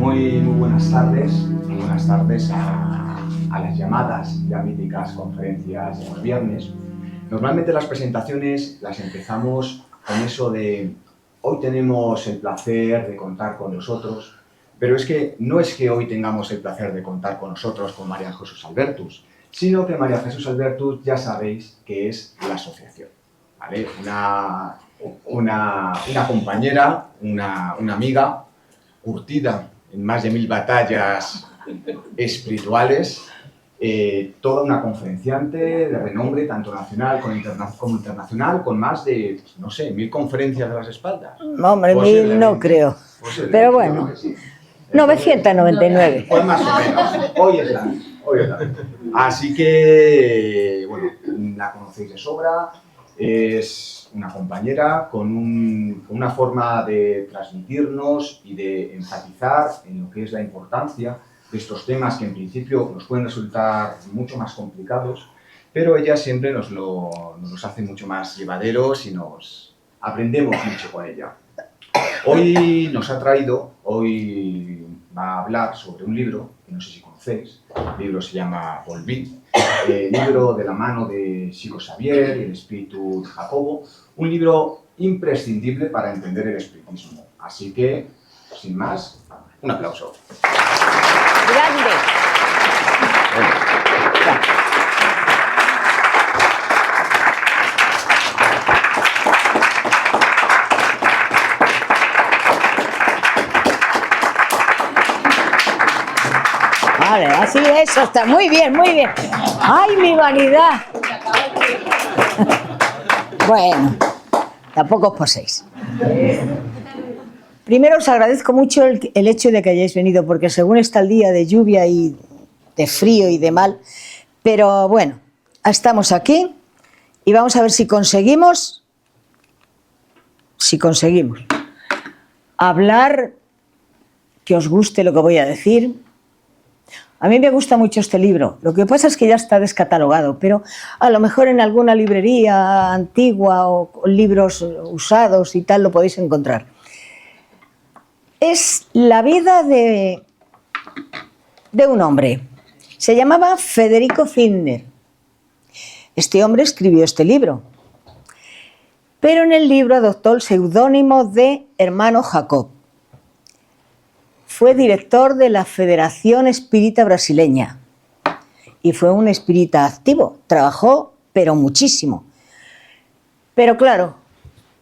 Muy buenas tardes a las llamadas ya míticas conferencias de los viernes. Normalmente las presentaciones las empezamos con eso de hoy tenemos el placer de contar con nosotros, pero es que no es que hoy tengamos el placer de contar con nosotros con María Jesús Albertus, sino que María Jesús Albertus ya sabéis que es la asociación, ¿vale? Una compañera, una amiga curtida en más de 1000 batallas espirituales, toda una conferenciante de renombre tanto nacional como internacional, con más de, no sé, 1000 conferencias a las espaldas. Hombre, 1000 no creo, pero bueno, sí. 999. Pues más o menos, hoy es la. Así que, bueno, la conocéis de sobra, es una compañera con una forma de transmitirnos y de enfatizar en lo que es la importancia de estos temas que en principio nos pueden resultar mucho más complicados, pero ella siempre nos los hace mucho más llevaderos y nos aprendemos mucho con ella. Hoy va a hablar sobre un libro, que no sé si conocéis, el libro se llama Volví, libro de la mano de Chico Xavier y el espíritu de Jacobo, un libro imprescindible para entender el espiritismo. Así que, sin más, un aplauso. ¡Grande! Vale, así eso está muy bien, muy bien. ¡Ay, mi vanidad! Bueno, tampoco os paséis. Primero os agradezco mucho el hecho de que hayáis venido, porque según está el día de lluvia y de frío y de mal, pero bueno, estamos aquí y vamos a ver si conseguimos hablar, que os guste lo que voy a decir. A mí me gusta mucho este libro, lo que pasa es que ya está descatalogado, pero a lo mejor en alguna librería antigua o libros usados y tal lo podéis encontrar. Es la vida de un hombre, se llamaba Federico Findner. Este hombre escribió este libro, pero en el libro adoptó el seudónimo de Hermano Jacob. Fue director de la Federación Espírita Brasileña y fue un espírita activo, trabajó pero muchísimo. Pero claro,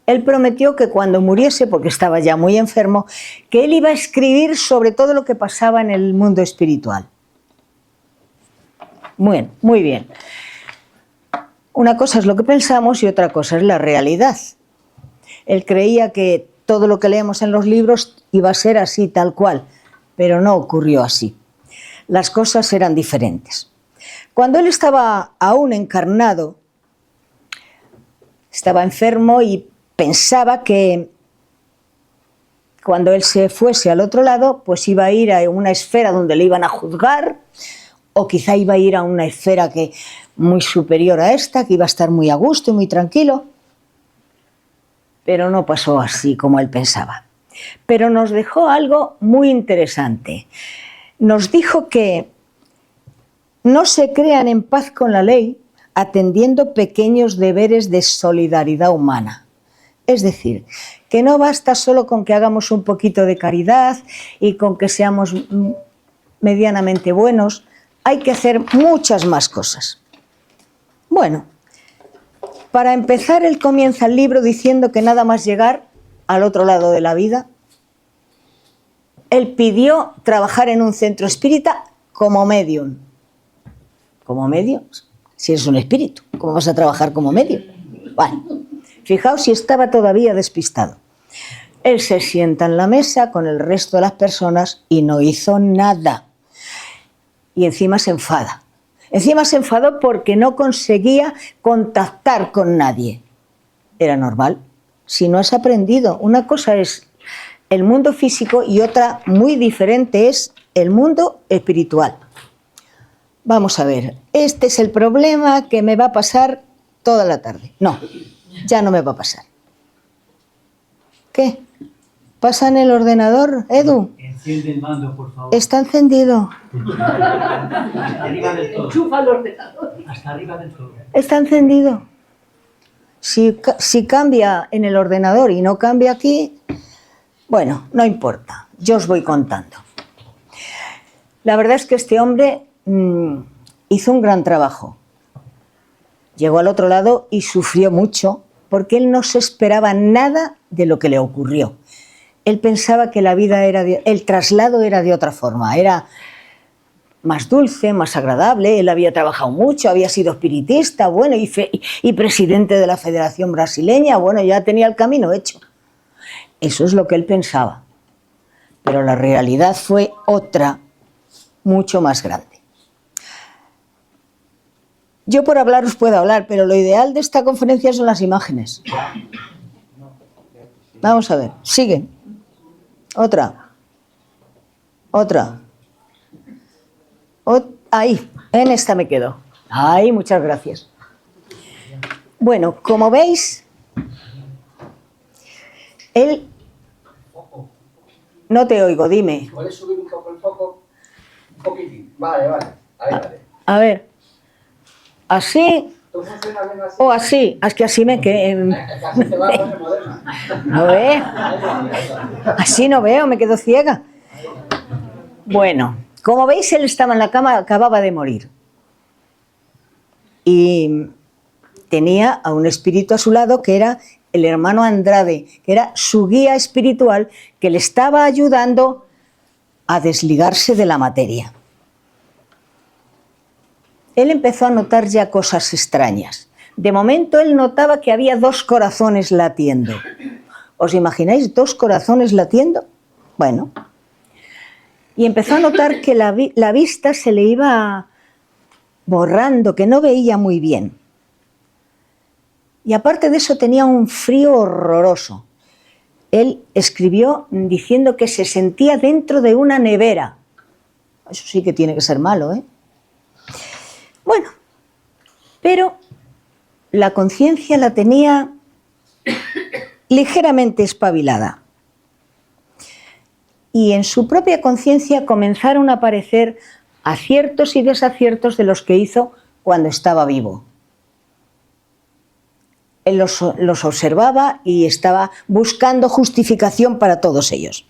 él prometió que cuando muriese, porque estaba ya muy enfermo, que él iba a escribir sobre todo lo que pasaba en el mundo espiritual. Bueno, muy bien. Una cosa es lo que pensamos y otra cosa es la realidad. Él creía que todo lo que leemos en los libros iba a ser así, tal cual, pero no ocurrió así. Las cosas eran diferentes. Cuando él estaba aún encarnado, estaba enfermo y pensaba que cuando él se fuese al otro lado, pues iba a ir a una esfera donde le iban a juzgar, o quizá iba a ir a una esfera muy superior a esta, que iba a estar muy a gusto y muy tranquilo. Pero no pasó así como él pensaba. Pero nos dejó algo muy interesante. Nos dijo que no se crean en paz con la ley atendiendo pequeños deberes de solidaridad humana. Es decir, que no basta solo con que hagamos un poquito de caridad y con que seamos medianamente buenos, hay que hacer muchas más cosas. Bueno, para empezar, él comienza el libro diciendo que nada más llegar al otro lado de la vida, él pidió trabajar en un centro espírita como medium. ¿Como medium? Si eres un espíritu, ¿cómo vas a trabajar como medium? Bueno, fijaos si estaba todavía despistado. Él se sienta en la mesa con el resto de las personas y no hizo nada. Y encima se enfada. Encima se enfadó porque no conseguía contactar con nadie. Era normal. Si no has aprendido, una cosa es el mundo físico y otra muy diferente es el mundo espiritual. Vamos a ver, este es el problema que me va a pasar toda la tarde. No, ya no me va a pasar. ¿Qué? ¿Pasa en el ordenador, Edu? En Enciende el mando, por favor. Está encendido. Hasta arriba del todo. Enchufa el ordenador. Hasta arriba del todo. Está encendido. Si cambia en el ordenador y no cambia aquí, bueno, no importa. Yo os voy contando. La verdad es que este hombre hizo un gran trabajo. Llegó al otro lado y sufrió mucho porque él no se esperaba nada de lo que le ocurrió. Él pensaba que la vida el traslado era de otra forma, era más dulce, más agradable. Él había trabajado mucho, había sido espiritista, bueno, y presidente de la Federación Brasileña, bueno, ya tenía el camino hecho. Eso es lo que él pensaba. Pero la realidad fue otra, mucho más grande. Yo por hablar os puedo hablar, pero lo ideal de esta conferencia son las imágenes. Vamos a ver, sigue. Otra. Ahí, en esta me quedo. Ahí, muchas gracias. Bueno, como veis, él... No te oigo, dime. ¿Puedes subir un poco el foco? Un poquitín. Vale. Ahí vale. A ver, ¿así ¿Tú funcionas bien así? o así? Es que así me quedo... Casi te va a poner moderna. ¿No ve? Así no veo, me quedo ciega. Bueno, como veis, él estaba en la cama, acababa de morir. Y tenía a un espíritu a su lado que era el hermano Andrade, que era su guía espiritual, que le estaba ayudando a desligarse de la materia. Él empezó a notar ya cosas extrañas. De momento él notaba que había 2 corazones latiendo. ¿Os imagináis 2 corazones latiendo? Bueno. Y empezó a notar que la vista se le iba borrando, que no veía muy bien. Y aparte de eso tenía un frío horroroso. Él escribió diciendo que se sentía dentro de una nevera. Eso sí que tiene que ser malo, ¿eh? Bueno, pero la conciencia la tenía ligeramente espabilada. Y en su propia conciencia comenzaron a aparecer aciertos y desaciertos de los que hizo cuando estaba vivo. Él los observaba y estaba buscando justificación para todos ellos.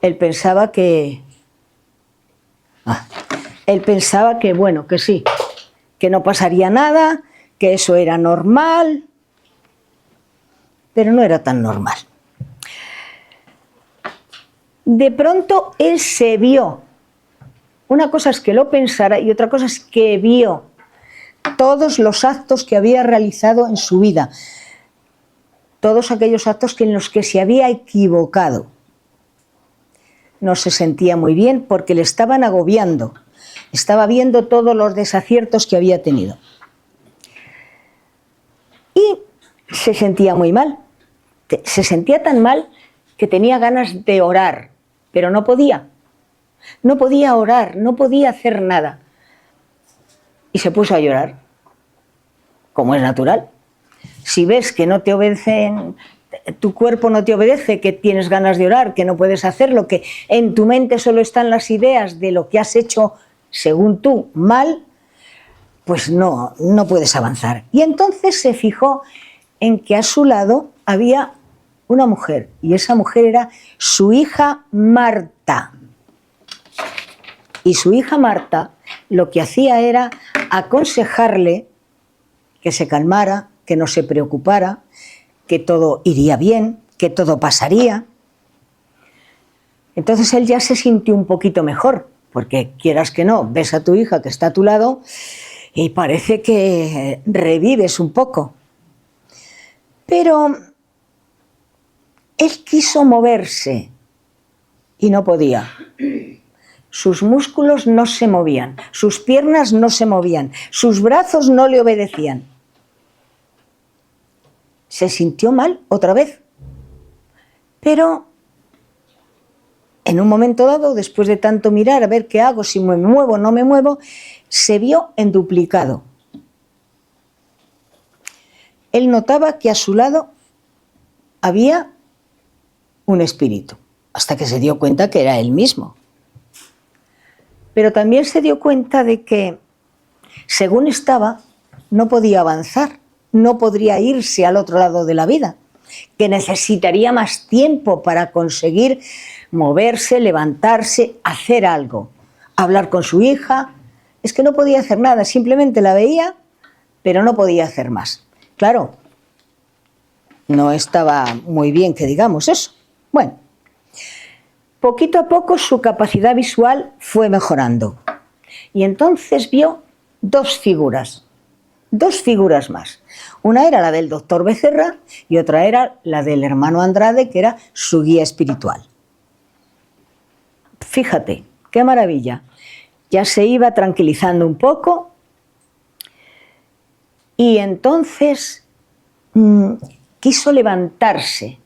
Él pensaba que bueno, que sí, que no pasaría nada, que eso era normal, pero no era tan normal. De pronto él se vio. Una cosa es que lo pensara y otra cosa es que vio todos los actos que había realizado en su vida, todos aquellos actos en los que se había equivocado. No se sentía muy bien porque le estaban agobiando. Estaba viendo todos los desaciertos que había tenido. Y se sentía muy mal. Se sentía tan mal que tenía ganas de orar, pero no podía. No podía orar, no podía hacer nada. Y se puso a llorar, como es natural. Si ves que no te obedecen, tu cuerpo no te obedece, que tienes ganas de orar, que no puedes hacerlo, que en tu mente solo están las ideas de lo que has hecho según tú mal, pues no puedes avanzar. Y entonces se fijó en que a su lado había una mujer, y esa mujer era su hija Marta. Y su hija Marta lo que hacía era aconsejarle que se calmara, que no se preocupara, que todo iría bien, que todo pasaría. Entonces él ya se sintió un poquito mejor, porque quieras que no, ves a tu hija que está a tu lado y parece que revives un poco. Pero él quiso moverse y no podía. Sus músculos no se movían, sus piernas no se movían, sus brazos no le obedecían. Se sintió mal otra vez. Pero en un momento dado, después de tanto mirar a ver qué hago, si me muevo o no me muevo, se vio enduplicado. Él notaba que a su lado había un espíritu. hasta que se dio cuenta que era él mismo. Pero también se dio cuenta de que, según estaba, no podía avanzar, no podría irse al otro lado de la vida, que necesitaría más tiempo para conseguir moverse, levantarse, hacer algo, hablar con su hija. Es que no podía hacer nada, simplemente la veía, pero no podía hacer más. Claro, no estaba muy bien que digamos eso. Bueno, poquito a poco su capacidad visual fue mejorando y entonces vio dos figuras más. Una era la del doctor Becerra y otra era la del hermano Andrade, que era su guía espiritual. Fíjate, qué maravilla. Ya se iba tranquilizando un poco y entonces quiso levantarse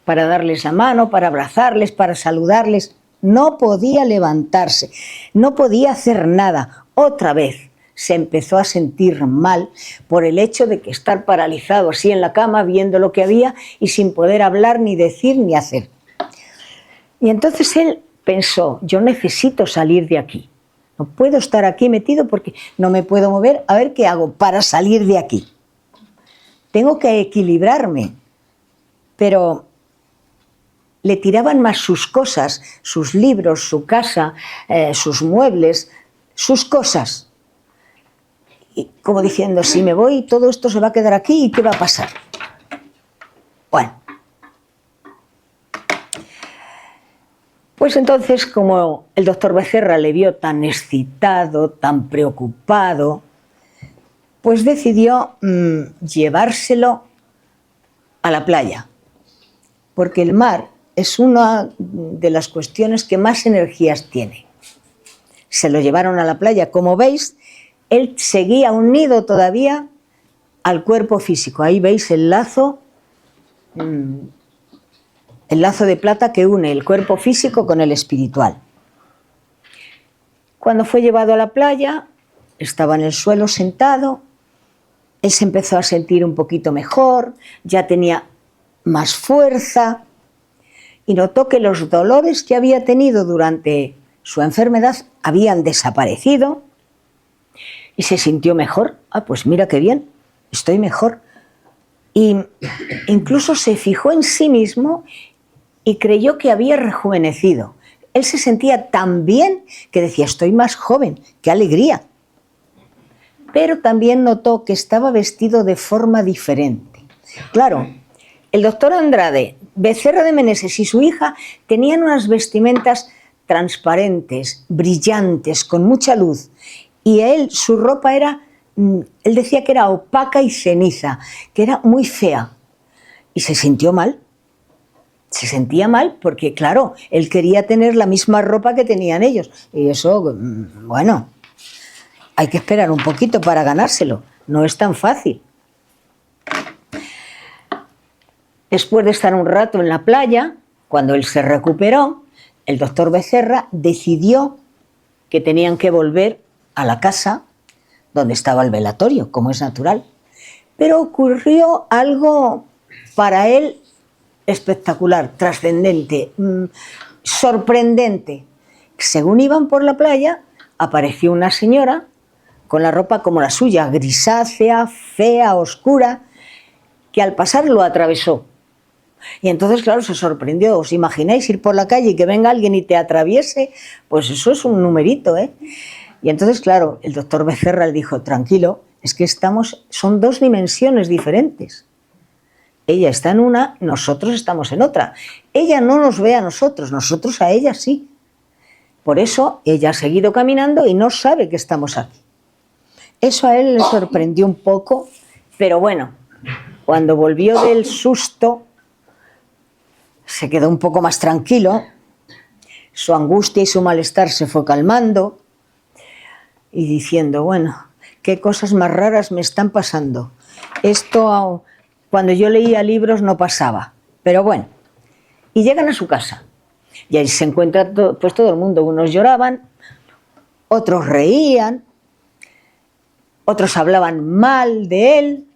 para darles la mano, para abrazarles, para saludarles. No podía levantarse, no podía hacer nada. Otra vez se empezó a sentir mal por el hecho de que estar paralizado así en la cama viendo lo que había y sin poder hablar, ni decir, ni hacer. Y entonces él pensó, yo necesito salir de aquí. No puedo estar aquí metido porque no me puedo mover. A ver qué hago para salir de aquí. Tengo que equilibrarme. Pero le tiraban más sus cosas, sus libros, su casa, sus muebles, sus cosas. Y como diciendo, si me voy, todo esto se va a quedar aquí, ¿y qué va a pasar? Bueno. Pues entonces, como el doctor Becerra le vio tan excitado, tan preocupado, pues decidió llevárselo a la playa. Porque el mar es una de las cuestiones que más energías tiene. Se lo llevaron a la playa. Como veis, él seguía unido todavía al cuerpo físico. Ahí veis el lazo de plata que une el cuerpo físico con el espiritual. Cuando fue llevado a la playa, estaba en el suelo sentado, él se empezó a sentir un poquito mejor, ya tenía más fuerza y notó que los dolores que había tenido durante su enfermedad habían desaparecido y se sintió mejor. Ah, pues mira qué bien, estoy mejor. Y incluso se fijó en sí mismo y creyó que había rejuvenecido. Él se sentía tan bien que decía, estoy más joven, qué alegría. Pero también notó que estaba vestido de forma diferente. Claro, el doctor Andrade, Becerra de Meneses y su hija tenían unas vestimentas transparentes, brillantes, con mucha luz. Y él, su ropa era, él decía que era opaca y ceniza, que era muy fea. Y se sintió mal. Se sentía mal porque, claro, él quería tener la misma ropa que tenían ellos. Y eso, bueno, hay que esperar un poquito para ganárselo. No es tan fácil. Después de estar un rato en la playa, cuando él se recuperó, el doctor Becerra decidió que tenían que volver a la casa donde estaba el velatorio, como es natural. Pero ocurrió algo para él espectacular, trascendente, sorprendente. Según iban por la playa, apareció una señora con la ropa como la suya, grisácea, fea, oscura, que al pasar lo atravesó. Y entonces, claro, se sorprendió. ¿Os imagináis ir por la calle y que venga alguien y te atraviese? Pues eso es un numerito, ¿eh? Y entonces, claro, el doctor Becerra le dijo, tranquilo, es que son dos dimensiones diferentes. Ella está en una, nosotros estamos en otra. Ella no nos ve a nosotros, nosotros a ella sí. Por eso ella ha seguido caminando y no sabe que estamos aquí. Eso a él le sorprendió un poco, pero bueno, cuando volvió del susto, se quedó un poco más tranquilo, su angustia y su malestar se fue calmando y diciendo, bueno, qué cosas más raras me están pasando. Esto cuando yo leía libros no pasaba, pero bueno. Y llegan a su casa y ahí se encuentra pues todo el mundo. Unos lloraban, otros reían, otros hablaban mal de él,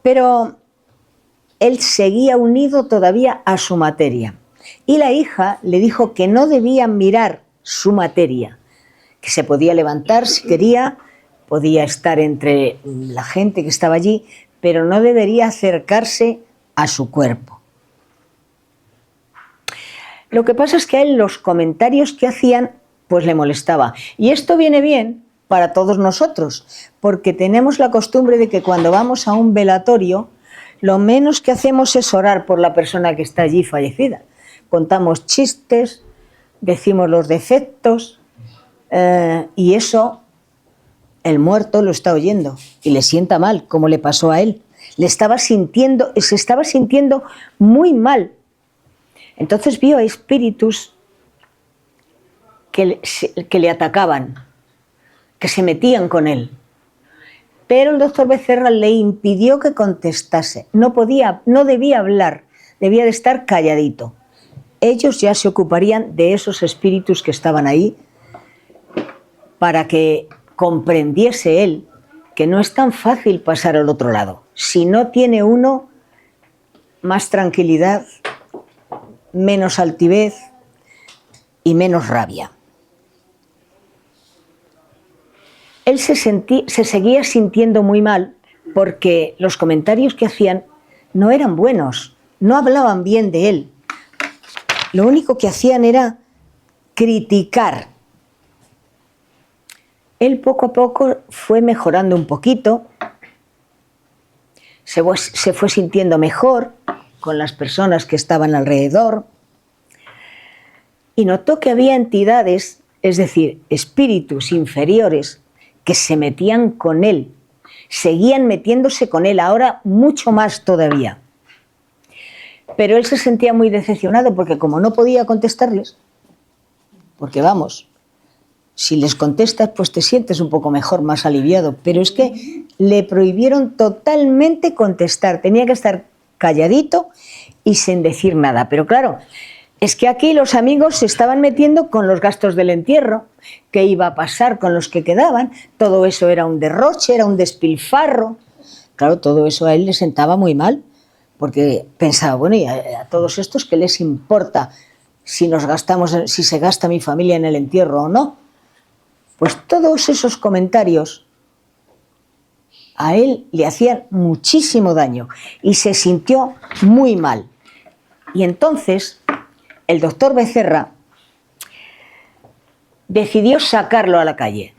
pero él seguía unido todavía a su materia. Y la hija le dijo que no debía mirar su materia, que se podía levantar si quería, podía estar entre la gente que estaba allí, pero no debería acercarse a su cuerpo. Lo que pasa es que a él los comentarios que hacían pues le molestaba. Y esto viene bien para todos nosotros, porque tenemos la costumbre de que cuando vamos a un velatorio, lo menos que hacemos es orar por la persona que está allí fallecida. Contamos chistes, decimos los defectos, y eso el muerto lo está oyendo y le sienta mal, como le pasó a él. Se estaba sintiendo muy mal. Entonces vio a espíritus que le atacaban, que se metían con él. Pero el doctor Becerra le impidió que contestase. No debía hablar, debía de estar calladito. Ellos ya se ocuparían de esos espíritus que estaban ahí para que comprendiese él que no es tan fácil pasar al otro lado. Si no tiene uno más tranquilidad, menos altivez y menos rabia. Él se seguía sintiendo muy mal porque los comentarios que hacían no eran buenos, no hablaban bien de él. Lo único que hacían era criticar. Él poco a poco fue mejorando un poquito, se fue sintiendo mejor con las personas que estaban alrededor y notó que había entidades, es decir, espíritus inferiores, que se metían con él, seguían metiéndose con él, ahora mucho más todavía. Pero él se sentía muy decepcionado porque como no podía contestarles, porque vamos, si les contestas pues te sientes un poco mejor, más aliviado, pero es que le prohibieron totalmente contestar, tenía que estar calladito y sin decir nada. Pero claro, es que aquí los amigos se estaban metiendo con los gastos del entierro, qué iba a pasar con los que quedaban, todo eso era un derroche, era un despilfarro. Claro, todo eso a él le sentaba muy mal, porque pensaba, bueno, ¿y a todos estos qué les importa si se gasta mi familia en el entierro o no? Pues todos esos comentarios a él le hacían muchísimo daño y se sintió muy mal. Y entonces el doctor Becerra decidió sacarlo a la calle.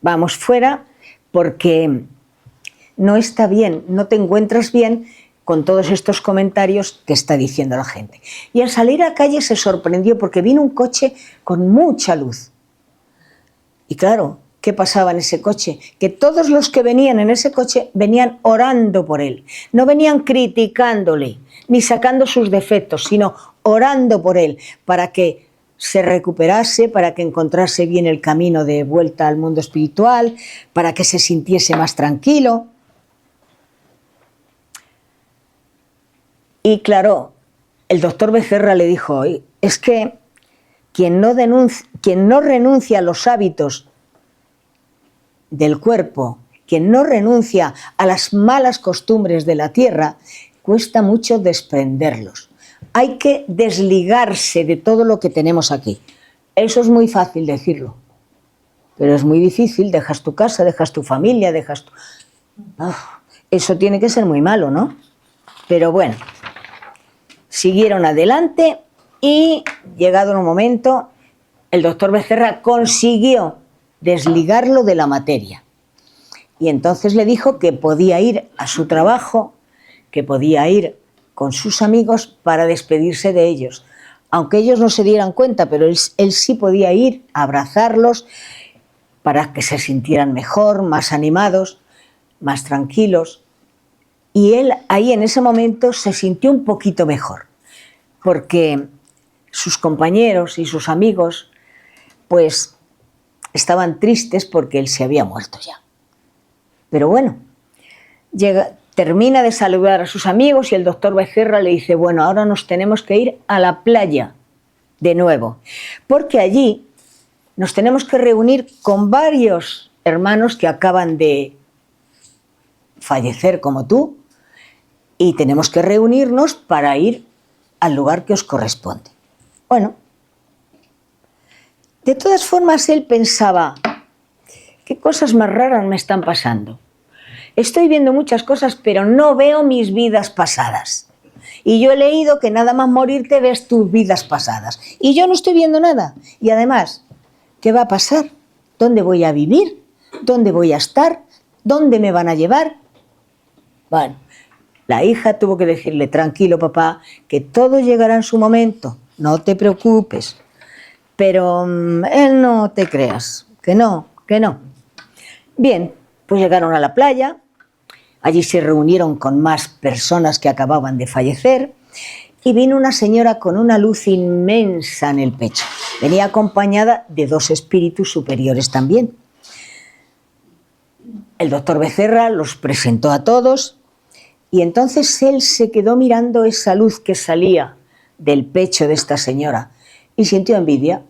Vamos fuera porque no está bien, no te encuentras bien con todos estos comentarios que está diciendo la gente. Y al salir a la calle se sorprendió porque vino un coche con mucha luz. Y claro, ¿qué pasaba en ese coche? Que todos los que venían en ese coche venían orando por él. No venían criticándole, ni sacando sus defectos, sino orando por él, para que se recuperase, para que encontrase bien el camino de vuelta al mundo espiritual, para que se sintiese más tranquilo. Y claro, el doctor Becerra le dijo, es que quien no renuncia a los hábitos del cuerpo, quien no renuncia a las malas costumbres de la tierra, cuesta mucho desprenderlos. Hay que desligarse de todo lo que tenemos aquí. Eso es muy fácil decirlo, pero es muy difícil. Dejas tu casa, dejas tu familia, eso tiene que ser muy malo, ¿no? Pero bueno, siguieron adelante y llegado un momento, el doctor Becerra consiguió desligarlo de la materia. Y entonces le dijo que podía ir a su trabajo, que podía ir con sus amigos para despedirse de ellos. Aunque ellos no se dieran cuenta, pero él sí podía ir a abrazarlos para que se sintieran mejor, más animados, más tranquilos. Y él ahí en ese momento se sintió un poquito mejor, porque sus compañeros y sus amigos pues estaban tristes porque él se había muerto ya. Pero bueno, termina de saludar a sus amigos y el doctor Becerra le dice, bueno, ahora nos tenemos que ir a la playa de nuevo, porque allí nos tenemos que reunir con varios hermanos que acaban de fallecer como tú, y tenemos que reunirnos para ir al lugar que os corresponde. Bueno, de todas formas él pensaba, ¿qué cosas más raras me están pasando? Estoy viendo muchas cosas, pero no veo mis vidas pasadas. Y yo he leído que nada más morirte ves tus vidas pasadas. Y yo no estoy viendo nada. Y además, ¿qué va a pasar? ¿Dónde voy a vivir? ¿Dónde voy a estar? ¿Dónde me van a llevar? Bueno, la hija tuvo que decirle, tranquilo papá, que todo llegará en su momento, no te preocupes. Pero él no te creas, que no, que no. Bien, pues llegaron a la playa, allí se reunieron con más personas que acababan de fallecer y vino una señora con una luz inmensa en el pecho. Venía acompañada de 2 espíritus superiores también. El doctor Becerra los presentó a todos y entonces él se quedó mirando esa luz que salía del pecho de esta señora y sintió envidia.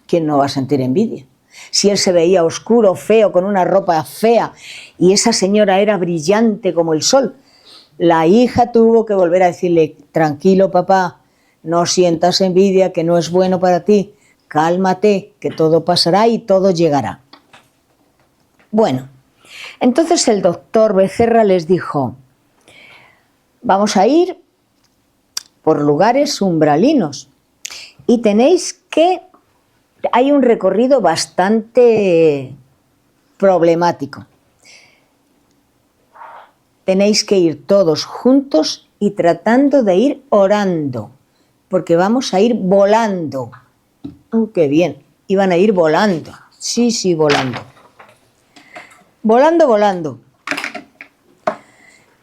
¿Quién no va a sentir envidia? Si él se veía oscuro, feo, con una ropa fea y esa señora era brillante como el sol, la hija tuvo que volver a decirle, tranquilo papá, no sientas envidia, que no es bueno para ti, cálmate, que todo pasará y todo llegará. Bueno, entonces el doctor Becerra les dijo, vamos a ir por lugares umbralinos y tenéis que... Hay un recorrido bastante problemático. Tenéis que ir todos juntos y tratando de ir orando, porque vamos a ir volando. ¡Oh, qué bien! Iban a ir volando. Sí, sí, volando. Volando, volando.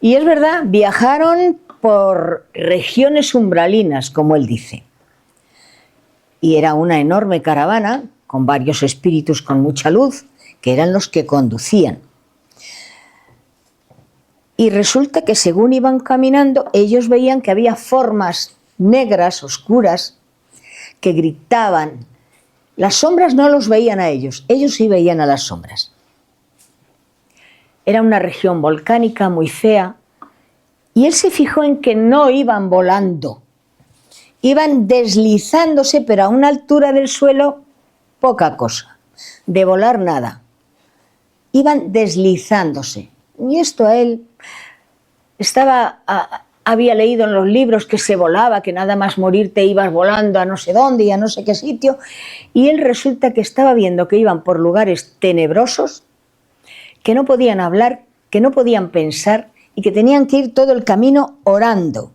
Y es verdad, viajaron por regiones umbralinas, como él dice. Y era una enorme caravana con varios espíritus con mucha luz, que eran los que conducían. Y resulta que según iban caminando, ellos veían que había formas negras, oscuras, que gritaban. Las sombras no los veían a ellos sí veían a las sombras. Era una región volcánica muy fea, y él se fijó en que no iban volando. Iban deslizándose, pero a una altura del suelo, poca cosa. De volar, nada. Iban deslizándose. Y esto a él había leído en los libros que se volaba, que nada más morir te ibas volando a no sé dónde y a no sé qué sitio. Y él resulta que estaba viendo que iban por lugares tenebrosos, que no podían hablar, que no podían pensar y que tenían que ir todo el camino orando.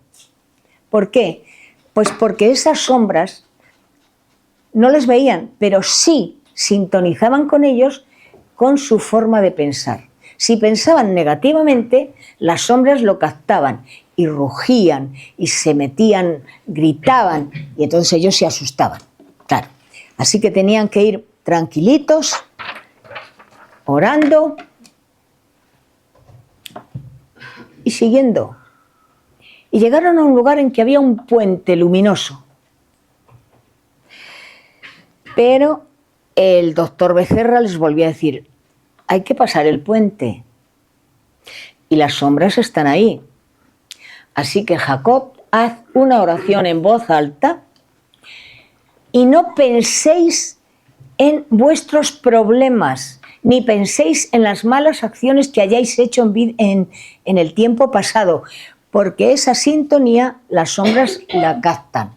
¿Por qué? Pues porque esas sombras no les veían, pero sí sintonizaban con ellos con su forma de pensar. Si pensaban negativamente, las sombras lo captaban y rugían y se metían, gritaban y entonces ellos se asustaban. Claro. Así que tenían que ir tranquilitos, orando y siguiendo. Y llegaron a un lugar en que había un puente luminoso. Pero el doctor Becerra les volvió a decir, hay que pasar el puente. Y las sombras están ahí. Así que Jacob, haz una oración en voz alta y no penséis en vuestros problemas, ni penséis en las malas acciones que hayáis hecho en el tiempo pasado, porque esa sintonía las sombras la captan.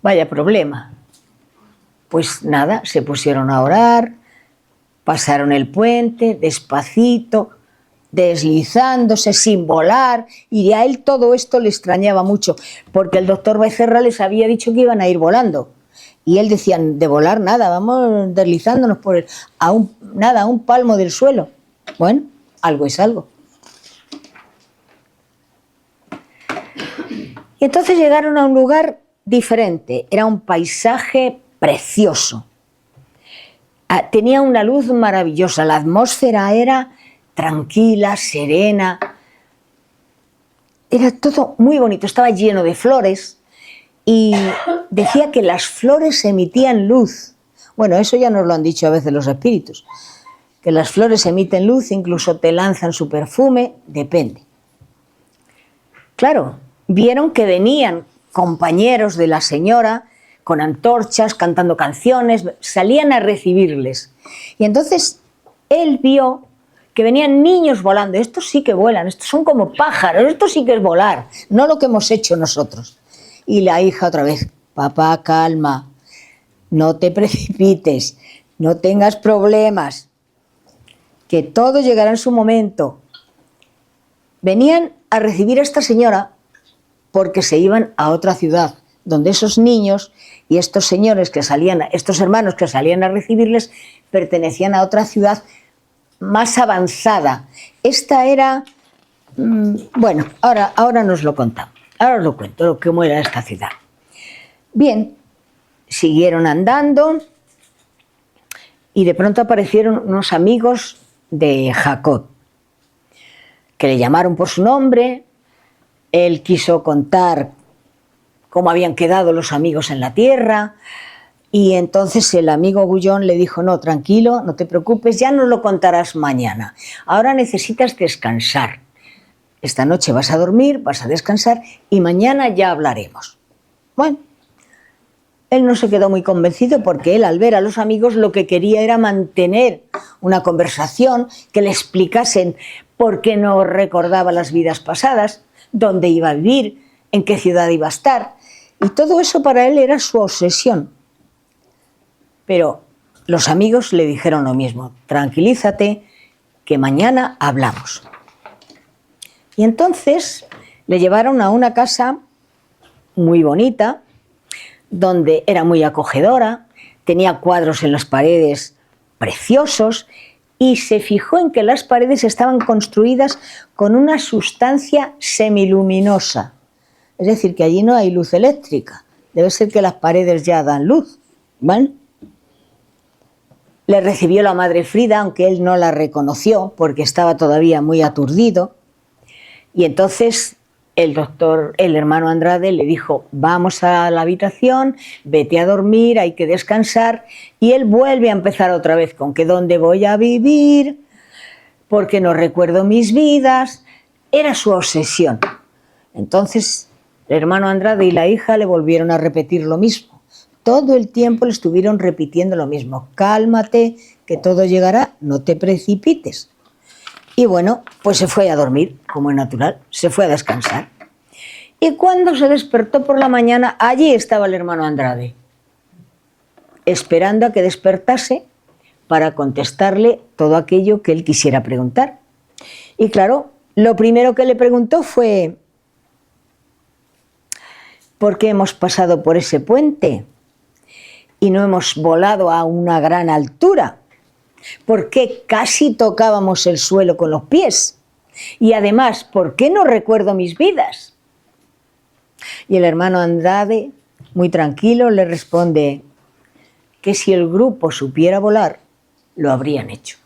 Vaya problema. Pues nada, se pusieron a orar, pasaron el puente despacito, deslizándose sin volar, y a él todo esto le extrañaba mucho, porque el doctor Becerra les había dicho que iban a ir volando. Y él decía, de volar nada, vamos deslizándonos a un palmo del suelo. Bueno, algo es algo. Y entonces llegaron a un lugar diferente, era un paisaje precioso. Tenía una luz maravillosa, la atmósfera era tranquila, serena, era todo muy bonito, estaba lleno de flores y decía que las flores emitían luz. Bueno, eso ya nos lo han dicho a veces los espíritus, que las flores emiten luz, incluso te lanzan su perfume, depende. claro, vieron que venían compañeros de la señora con antorchas, cantando canciones, salían a recibirles. Y entonces él vio que venían niños volando. Estos sí que vuelan, estos son como pájaros, esto sí que es volar, no lo que hemos hecho nosotros. Y la hija otra vez, papá, calma, no te precipites, no tengas problemas, que todo llegará en su momento. Venían a recibir a esta señora porque se iban a otra ciudad, donde esos niños y estos señores que salían, estos hermanos que salían a recibirles, pertenecían a otra ciudad más avanzada. Esta era, bueno, ahora nos lo contamos, ahora os lo cuento, cómo era esta ciudad. Bien, siguieron andando y de pronto aparecieron unos amigos de Jacob, que le llamaron por su nombre. Él quiso contar cómo habían quedado los amigos en la tierra, y entonces el amigo Gullón le dijo: no, tranquilo, no te preocupes, ya nos lo contarás mañana. Ahora necesitas descansar. Esta noche vas a dormir, vas a descansar y mañana ya hablaremos. Bueno, él no se quedó muy convencido porque él, al ver a los amigos, lo que quería era mantener una conversación, que le explicasen por qué no recordaba las vidas pasadas, dónde iba a vivir, en qué ciudad iba a estar. Y todo eso para él era su obsesión. Pero los amigos le dijeron lo mismo: tranquilízate, que mañana hablamos. Y entonces le llevaron a una casa muy bonita, donde era muy acogedora, tenía cuadros en las paredes preciosos, y se fijó en que las paredes estaban construidas con una sustancia semiluminosa. Es decir, que allí no hay luz eléctrica. Debe ser que las paredes ya dan luz. ¿Vale? Le recibió la madre Frida, aunque él no la reconoció porque estaba todavía muy aturdido. Y entonces el hermano Andrade le dijo: vamos a la habitación, vete a dormir, hay que descansar. Y él vuelve a empezar otra vez con que dónde voy a vivir, porque no recuerdo mis vidas. Era su obsesión. Entonces el hermano Andrade y la hija le volvieron a repetir lo mismo. Todo el tiempo le estuvieron repitiendo lo mismo: cálmate, que todo llegará, no te precipites. Y bueno, pues se fue a dormir, como es natural, se fue a descansar. Y cuando se despertó por la mañana, allí estaba el hermano Andrade, esperando a que despertase para contestarle todo aquello que él quisiera preguntar. Y claro, lo primero que le preguntó fue: ¿por qué hemos pasado por ese puente y no hemos volado a una gran altura? ¿Por qué casi tocábamos el suelo con los pies? Y además, ¿por qué no recuerdo mis vidas? Y el hermano Andrade, muy tranquilo, le responde que si el grupo supiera volar, lo habrían hecho.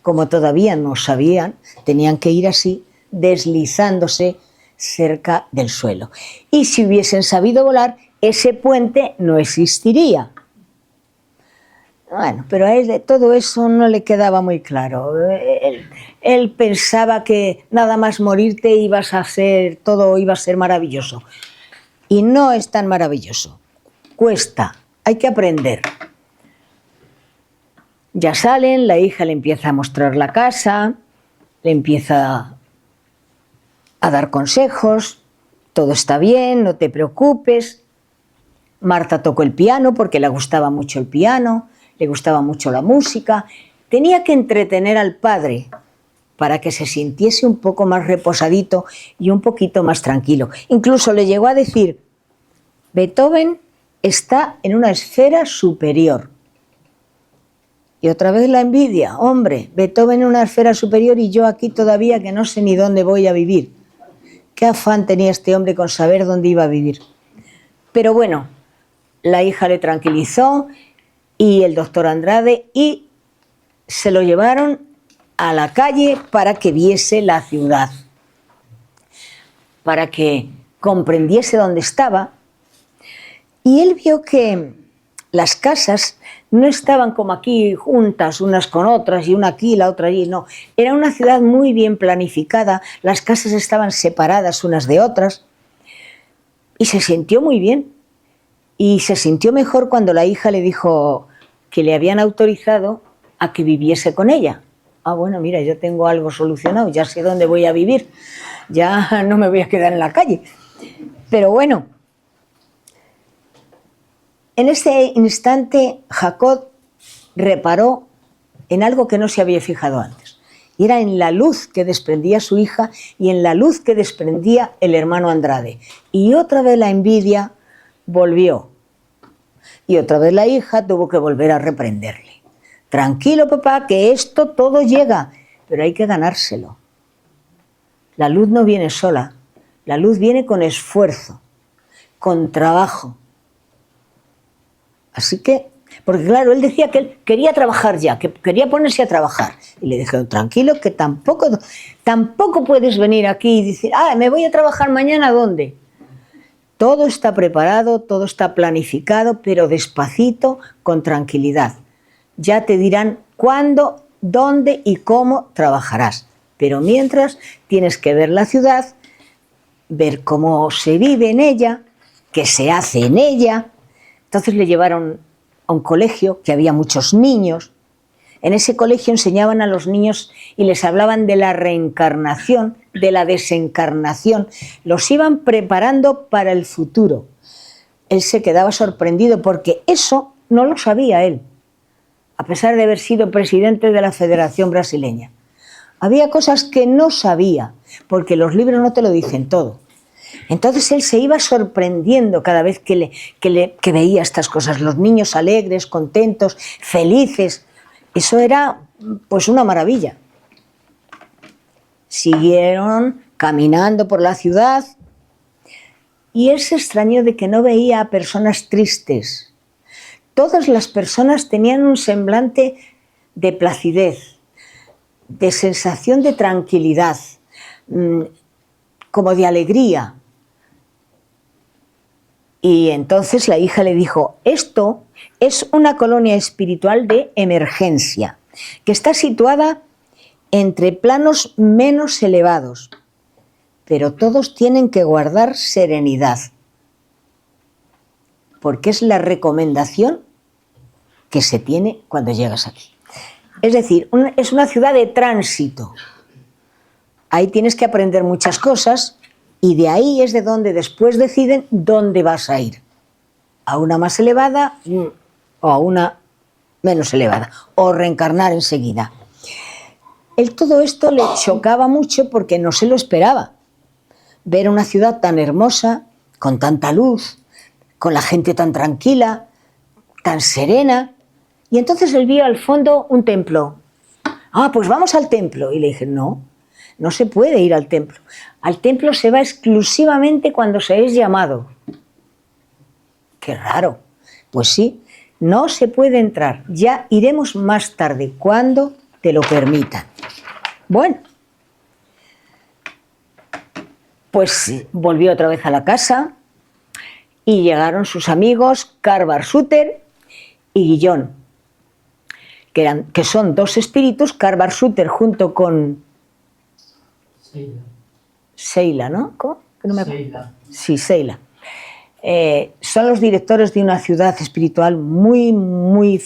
Como todavía no sabían, tenían que ir así, deslizándose cerca del suelo. Y si hubiesen sabido volar, ese puente no existiría. Bueno, pero a él de todo eso no le quedaba muy claro. Él pensaba que nada más morirte ibas a hacer, todo iba a ser maravilloso. Y no es tan maravilloso. Cuesta, hay que aprender. Ya salen, la hija le empieza a mostrar la casa, le empieza a dar consejos: todo está bien, no te preocupes. Marta tocó el piano porque le gustaba mucho el piano, le gustaba mucho la música. Tenía que entretener al padre para que se sintiese un poco más reposadito y un poquito más tranquilo. Incluso le llegó a decir: Beethoven está en una esfera superior. Y otra vez la envidia: hombre, Beethoven en una esfera superior y yo aquí todavía que no sé ni dónde voy a vivir. Qué afán tenía este hombre con saber dónde iba a vivir. Pero bueno, la hija le tranquilizó y el doctor Andrade, y se lo llevaron a la calle para que viese la ciudad, para que comprendiese dónde estaba. Y él vio que las casas no estaban como aquí juntas unas con otras y una aquí, la otra allí, no. Era una ciudad muy bien planificada, las casas estaban separadas unas de otras y se sintió muy bien. Y se sintió mejor cuando la hija le dijo que le habían autorizado a que viviese con ella. Ah, bueno, mira, yo tengo algo solucionado, ya sé dónde voy a vivir, ya no me voy a quedar en la calle. Pero bueno, en ese instante Jacob reparó en algo que no se había fijado antes. Y era en la luz que desprendía su hija y en la luz que desprendía el hermano Andrade. Y otra vez la envidia volvió. Y otra vez la hija tuvo que volver a reprenderle. Tranquilo, papá, que esto todo llega, pero hay que ganárselo. La luz no viene sola, la luz viene con esfuerzo, con trabajo. Así que, porque claro, él decía que él quería trabajar ya, que quería ponerse a trabajar. Y le dije, tranquilo, que tampoco puedes venir aquí y decir, me voy a trabajar mañana, ¿dónde? Todo está preparado, todo está planificado, pero despacito, con tranquilidad. Ya te dirán cuándo, dónde y cómo trabajarás. Pero mientras tienes que ver la ciudad, ver cómo se vive en ella, qué se hace en ella. Entonces le llevaron a un colegio que había muchos niños. En ese colegio enseñaban a los niños y les hablaban de la reencarnación, de la desencarnación. Los iban preparando para el futuro. Él se quedaba sorprendido porque eso no lo sabía él, a pesar de haber sido presidente de la Federación Brasileña. Había cosas que no sabía, porque los libros no te lo dicen todo. Entonces él se iba sorprendiendo cada vez que veía estas cosas. Los niños alegres, contentos, felices. Eso era pues una maravilla. Siguieron caminando por la ciudad y él se extrañó de que no veía a personas tristes. Todas las personas tenían un semblante de placidez, de sensación de tranquilidad, como de alegría. Y entonces la hija le dijo, esto es una colonia espiritual de emergencia, que está situada entre planos menos elevados, pero todos tienen que guardar serenidad, porque es la recomendación que se tiene cuando llegas aquí. Es decir, es una ciudad de tránsito. Ahí tienes que aprender muchas cosas y de ahí es de donde después deciden dónde vas a ir. A una más elevada o a una menos elevada, o reencarnar enseguida. Todo esto le chocaba mucho porque no se lo esperaba. Ver una ciudad tan hermosa, con tanta luz, con la gente tan tranquila, tan serena. Y entonces él vio al fondo un templo. Pues vamos al templo. Y le dije, no se puede ir al templo. Al templo se va exclusivamente cuando se es llamado. Qué raro. Pues sí, no se puede entrar. Ya iremos más tarde, cuando te lo permitan. Bueno, pues volvió otra vez a la casa y llegaron sus amigos Karl Barsuter y Guillón, que son dos espíritus. Karl Barsuter junto con Seila, ¿no? ¿Cómo? No me acuerdo. Seila. Sí, Seila. Son los directores de una ciudad espiritual muy, muy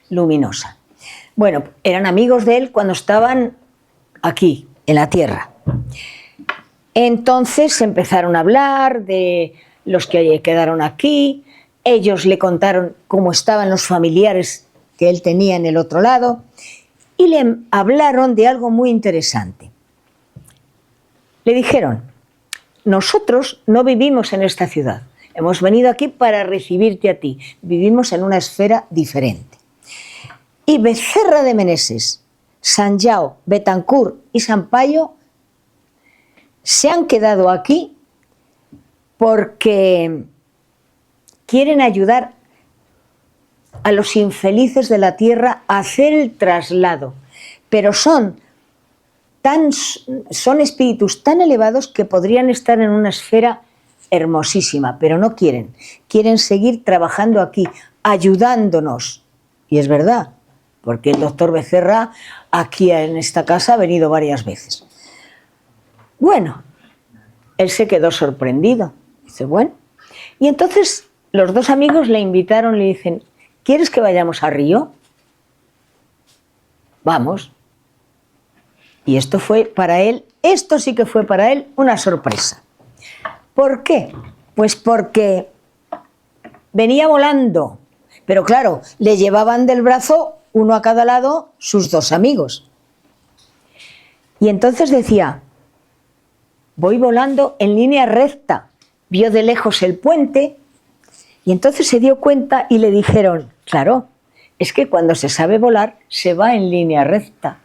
luminosa. Bueno, eran amigos de él cuando estaban aquí, en la tierra. Entonces empezaron a hablar de los que quedaron aquí. Ellos le contaron cómo estaban los familiares que él tenía en el otro lado y le hablaron de algo muy interesante. Le dijeron, nosotros no vivimos en esta ciudad, hemos venido aquí para recibirte a ti, vivimos en una esfera diferente. Y Becerra de Meneses, Sanllao, Betancur y Sampaio se han quedado aquí porque quieren ayudar a los infelices de la tierra a hacer el traslado, pero son espíritus tan elevados que podrían estar en una esfera hermosísima, pero no quieren seguir trabajando aquí, ayudándonos. Y es verdad, porque el doctor Becerra aquí en esta casa ha venido varias veces. Bueno, él se quedó sorprendido. Dice, bueno. Y entonces los dos amigos le invitaron y le dicen, ¿quieres que vayamos a Río? Vamos. Y esto fue para él, esto sí que fue para él una sorpresa. ¿Por qué? Pues porque venía volando, pero claro, le llevaban del brazo, uno a cada lado, sus dos amigos. Y entonces decía, voy volando en línea recta. Vio de lejos el puente y entonces se dio cuenta y le dijeron, claro, es que cuando se sabe volar se va en línea recta.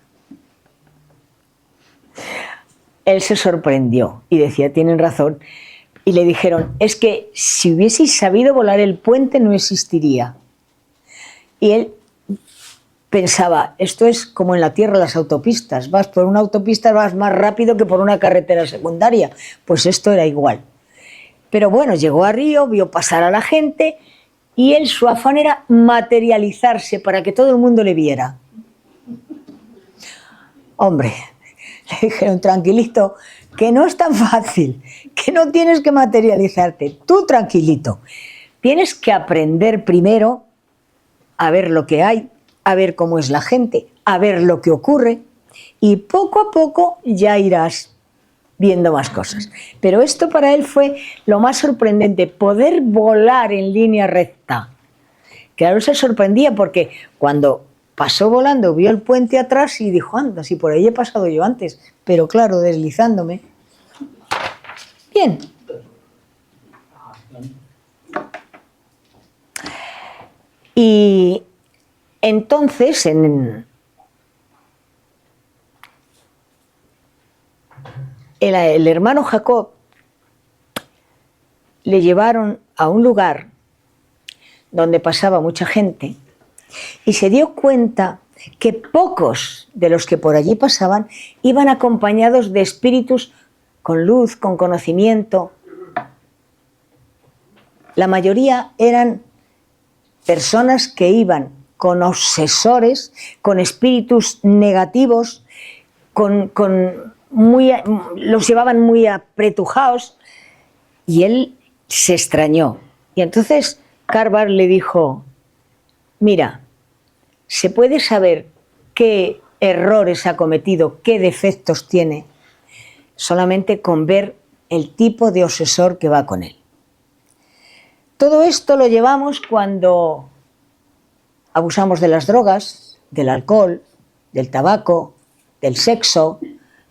Él se sorprendió y decía, tienen razón. Y le dijeron, es que si hubieseis sabido volar el puente no existiría. Y él pensaba, esto es como en la tierra las autopistas, vas por una autopista vas más rápido que por una carretera secundaria, pues esto era igual. Pero bueno, llegó a Río, vio pasar a la gente y él su afán era materializarse para que todo el mundo le viera. Hombre, le dijeron, tranquilito, que no es tan fácil, que no tienes que materializarte, tú tranquilito. Tienes que aprender primero a ver lo que hay, a ver cómo es la gente, a ver lo que ocurre y poco a poco ya irás viendo más cosas. Pero esto para él fue lo más sorprendente, poder volar en línea recta. Claro, se sorprendía porque cuando pasó volando, vio el puente atrás y dijo, anda, si por ahí he pasado yo antes, pero claro, deslizándome. Bien. Y entonces, el hermano Jacob le llevaron a un lugar donde pasaba mucha gente y se dio cuenta que pocos de los que por allí pasaban iban acompañados de espíritus con luz, con conocimiento. La mayoría eran personas que iban con obsesores, con espíritus negativos, los llevaban muy apretujados y él se extrañó. Y entonces Carvar le dijo, mira, se puede saber qué errores ha cometido, qué defectos tiene, solamente con ver el tipo de obsesor que va con él. Todo esto lo llevamos cuando abusamos de las drogas, del alcohol, del tabaco, del sexo,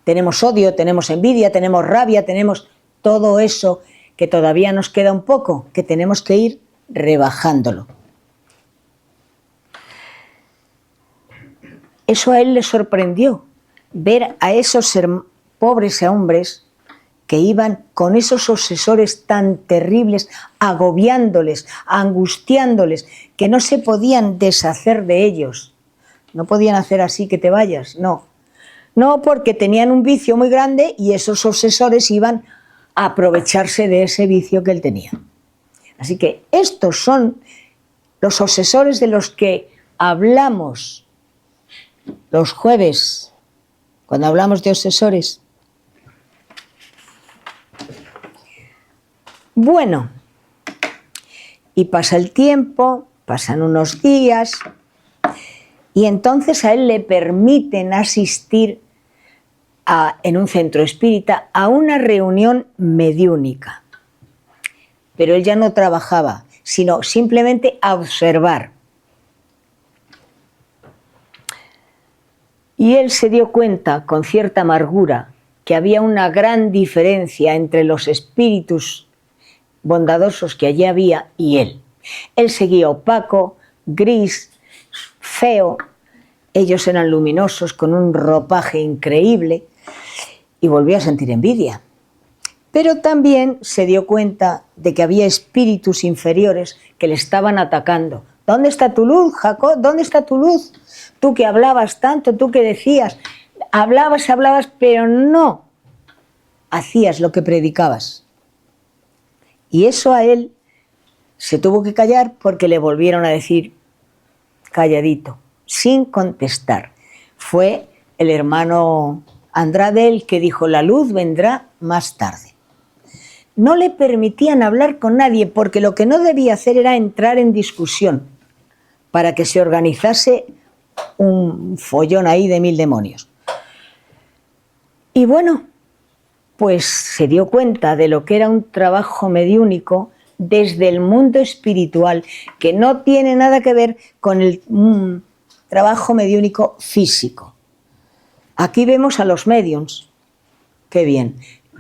tenemos odio, tenemos envidia, tenemos rabia, tenemos todo eso que todavía nos queda un poco, que tenemos que ir rebajándolo. Eso a él le sorprendió, ver a esos pobres hombres que iban con esos obsesores tan terribles, agobiándoles, angustiándoles, que no se podían deshacer de ellos. No podían hacer así que te vayas, no. No, porque tenían un vicio muy grande y esos obsesores iban a aprovecharse de ese vicio que él tenía. Así que estos son los obsesores de los que hablamos los jueves, cuando hablamos de obsesores. Bueno, y pasa el tiempo, pasan unos días, y entonces a él le permiten asistir en un centro espírita a una reunión mediúnica. Pero él ya no trabajaba, sino simplemente a observar. Y él se dio cuenta, con cierta amargura, que había una gran diferencia entre los espíritus bondadosos que allí había y él. Él seguía opaco, gris, feo, ellos eran luminosos, con un ropaje increíble, y volvió a sentir envidia. Pero también se dio cuenta de que había espíritus inferiores que le estaban atacando. ¿Dónde está tu luz, Jacob? ¿Dónde está tu luz? Tú que hablabas tanto, tú que decías, hablabas, pero no hacías lo que predicabas. Y eso a él se tuvo que callar porque le volvieron a decir calladito, sin contestar. Fue el hermano Andrade el que dijo: la luz vendrá más tarde. No le permitían hablar con nadie porque lo que no debía hacer era entrar en discusión para que se organizase un follón ahí de 1000 demonios. Y bueno, pues se dio cuenta de lo que era un trabajo mediúnico desde el mundo espiritual, que no tiene nada que ver con el trabajo mediúnico físico. Aquí vemos a los médiums, qué bien,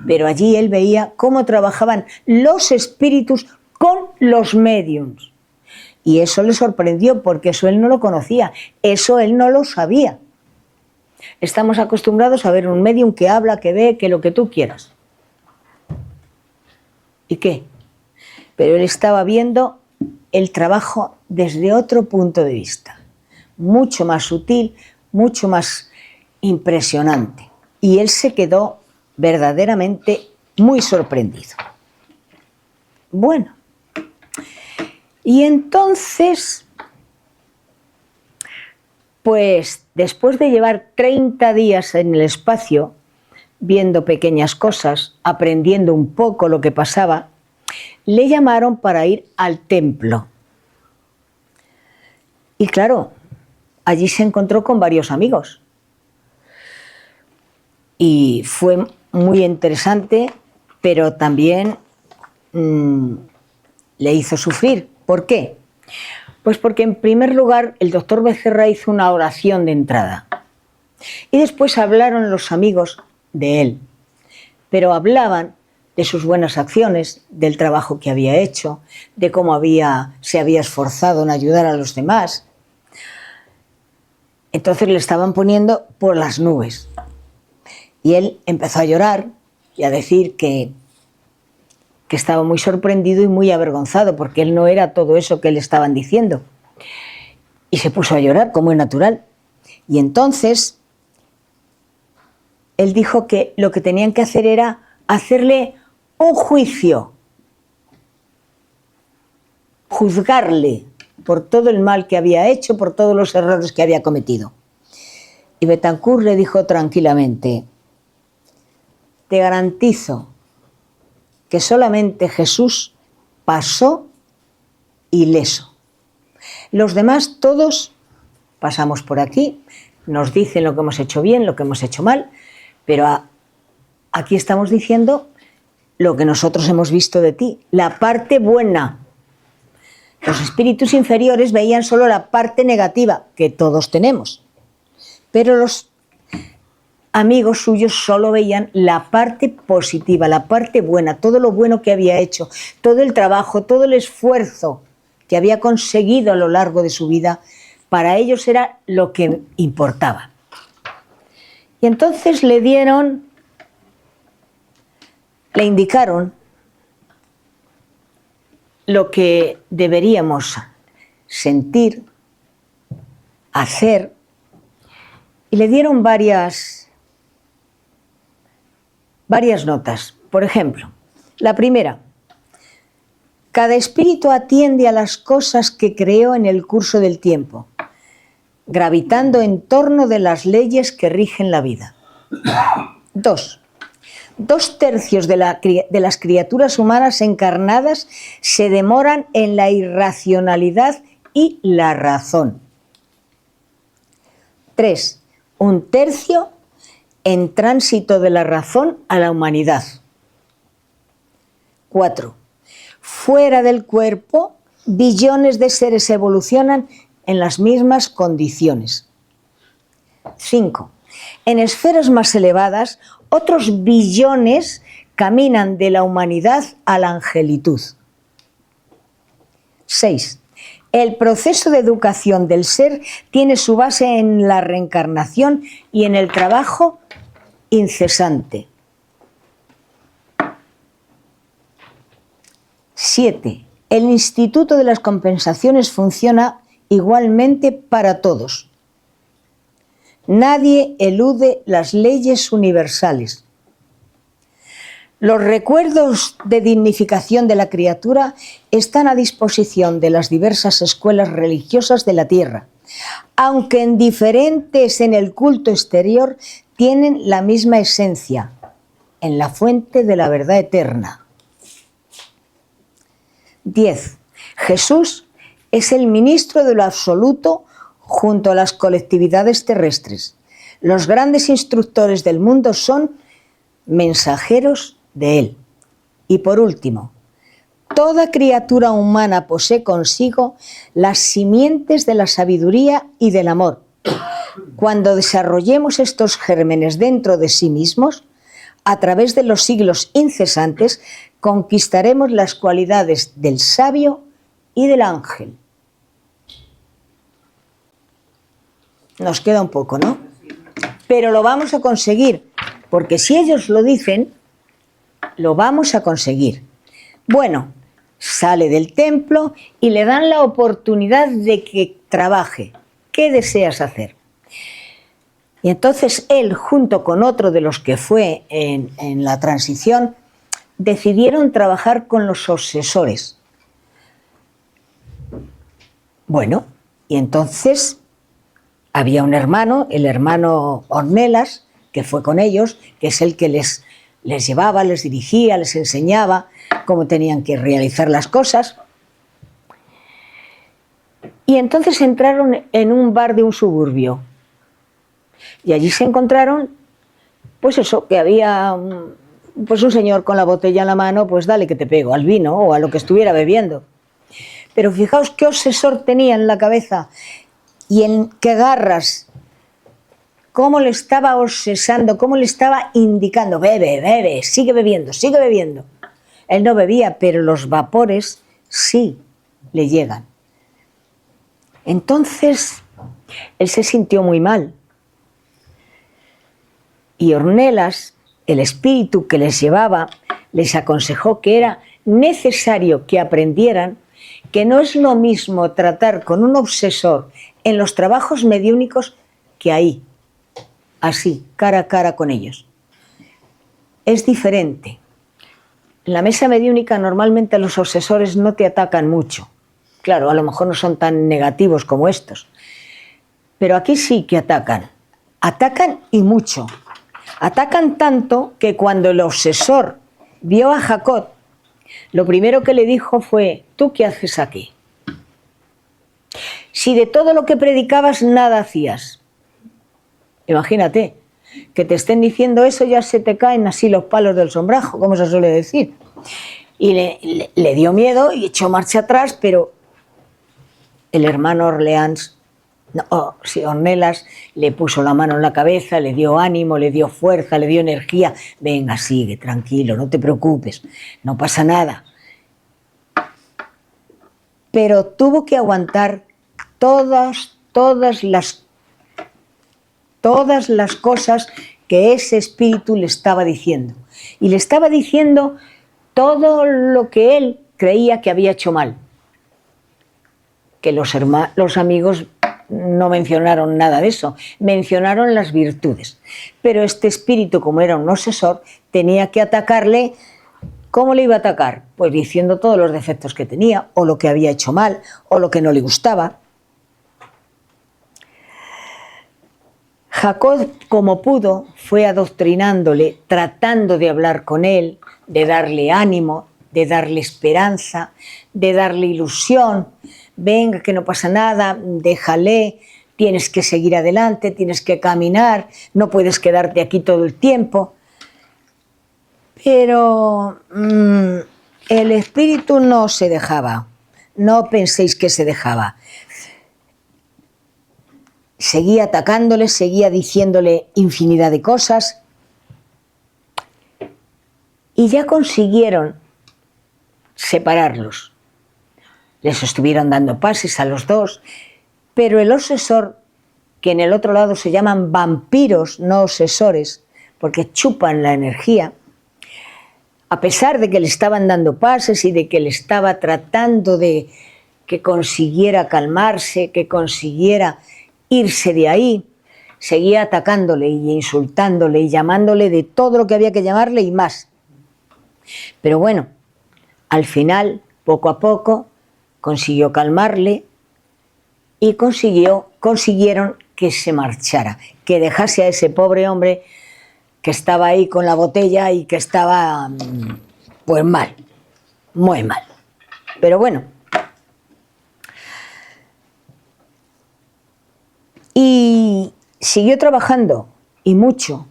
pero allí él veía cómo trabajaban los espíritus con los médiums. Y eso le sorprendió porque eso él no lo conocía, eso él no lo sabía. Estamos acostumbrados a ver un medium que habla, que ve, que lo que tú quieras. ¿Y qué? Pero él estaba viendo el trabajo desde otro punto de vista, mucho más sutil, mucho más impresionante. Y él se quedó verdaderamente muy sorprendido. Bueno, y entonces, pues después de llevar 30 días en el espacio, viendo pequeñas cosas, aprendiendo un poco lo que pasaba, le llamaron para ir al templo. Y claro, allí se encontró con varios amigos. Y fue muy interesante, pero también le hizo sufrir. ¿Por qué? Pues porque en primer lugar el doctor Becerra hizo una oración de entrada. Y después hablaron los amigos de él. Pero hablaban de sus buenas acciones, del trabajo que había hecho, de cómo se había esforzado en ayudar a los demás. Entonces le estaban poniendo por las nubes. Y él empezó a llorar y a decir que estaba muy sorprendido y muy avergonzado, porque él no era todo eso que le estaban diciendo. Y se puso a llorar, como es natural. Y entonces él dijo que lo que tenían que hacer era hacerle un juicio, juzgarle por todo el mal que había hecho, por todos los errores que había cometido. Y Betancourt le dijo tranquilamente: te garantizo que solamente Jesús pasó ileso. Los demás todos pasamos por aquí, nos dicen lo que hemos hecho bien, lo que hemos hecho mal, pero aquí estamos diciendo lo que nosotros hemos visto de ti, la parte buena. Los espíritus inferiores veían solo la parte negativa, que todos tenemos, pero los amigos suyos solo veían la parte positiva, la parte buena, todo lo bueno que había hecho, todo el trabajo, todo el esfuerzo que había conseguido a lo largo de su vida. Para ellos era lo que importaba. Y entonces le indicaron lo que deberíamos sentir, hacer, y le dieron varias notas. Por ejemplo, la primera: cada espíritu atiende a las cosas que creó en el curso del tiempo, gravitando en torno de las leyes que rigen la vida. 2. 2/3 de las criaturas humanas encarnadas se demoran en la irracionalidad y la razón. 3. 1/3 en tránsito de la razón a la humanidad. 4. Fuera del cuerpo, billones de seres evolucionan en las mismas condiciones. 5. En esferas más elevadas, otros billones caminan de la humanidad a la angelitud. 6. El proceso de educación del ser tiene su base en la reencarnación y en el trabajo incesante. 7. El Instituto de las Compensaciones funciona igualmente para todos. Nadie elude las leyes universales. Los recuerdos de dignificación de la criatura están a disposición de las diversas escuelas religiosas de la tierra, aunque diferentes en el culto exterior, tienen la misma esencia, en la fuente de la verdad eterna. 10. Jesús es el ministro de lo absoluto junto a las colectividades terrestres. Los grandes instructores del mundo son mensajeros de él. Y por último, toda criatura humana posee consigo las simientes de la sabiduría y del amor. Cuando desarrollemos estos gérmenes dentro de sí mismos, a través de los siglos incesantes, conquistaremos las cualidades del sabio y del ángel. Nos queda un poco, ¿no? Pero lo vamos a conseguir, porque si ellos lo dicen, lo vamos a conseguir. Bueno, sale del templo y le dan la oportunidad de que trabaje. ¿Qué deseas hacer? Y entonces él, junto con otro de los que fue en la transición, decidieron trabajar con los obsesores. Bueno, y entonces había un hermano, el hermano Ornelas, que fue con ellos, que es el que les llevaba, les dirigía, les enseñaba cómo tenían que realizar las cosas. Y entonces entraron en un bar de un suburbio. Y allí se encontraron, pues eso, que había pues un señor con la botella en la mano, pues dale que te pego, al vino o a lo que estuviera bebiendo. Pero fijaos qué obsesor tenía en la cabeza y en qué garras, cómo le estaba obsesando, cómo le estaba indicando, bebe, bebe, sigue bebiendo, sigue bebiendo. Él no bebía, pero los vapores sí le llegan. Entonces, él se sintió muy mal. Y Ornelas, el espíritu que les llevaba, les aconsejó que era necesario que aprendieran que no es lo mismo tratar con un obsesor en los trabajos mediúnicos que ahí, así, cara a cara con ellos. Es diferente. En la mesa mediúnica normalmente los obsesores no te atacan mucho. Claro, a lo mejor no son tan negativos como estos. Pero aquí sí que atacan. Atacan y mucho. Atacan tanto que cuando el obsesor vio a Jacob, lo primero que le dijo fue: ¿tú qué haces aquí? Si de todo lo que predicabas nada hacías. Imagínate, que te estén diciendo eso, ya se te caen así los palos del sombrajo, como se suele decir. Y le dio miedo y echó marcha atrás, pero el hermano Ornelas le puso la mano en la cabeza, le dio ánimo, le dio fuerza, le dio energía. Venga, sigue, tranquilo, no te preocupes, no pasa nada. Pero tuvo que aguantar todas las cosas que ese espíritu le estaba diciendo. Y le estaba diciendo todo lo que él creía que había hecho mal. Que los amigos no mencionaron nada de eso, mencionaron las virtudes. Pero este espíritu, como era un obsesor, tenía que atacarle. ¿Cómo le iba a atacar? Pues diciendo todos los defectos que tenía, o lo que había hecho mal, o lo que no le gustaba. Jacob, como pudo, fue adoctrinándole, tratando de hablar con él, de darle ánimo, de darle esperanza, de darle ilusión. Venga, que no pasa nada, déjale, tienes que seguir adelante, tienes que caminar, no puedes quedarte aquí todo el tiempo. Pero el espíritu no se dejaba, no penséis que se dejaba. Seguía atacándole, seguía diciéndole infinidad de cosas y ya consiguieron separarlos. Les estuvieron dando pases a los dos, pero el obsesor, que en el otro lado se llaman vampiros, no obsesores, porque chupan la energía, a pesar de que le estaban dando pases y de que le estaba tratando de que consiguiera calmarse, que consiguiera irse de ahí, seguía atacándole y insultándole y llamándole de todo lo que había que llamarle y más. Pero bueno, al final, poco a poco, consiguió calmarle y consiguieron que se marchara, que dejase a ese pobre hombre que estaba ahí con la botella y que estaba pues mal, muy mal. Pero bueno. Y siguió trabajando, y mucho.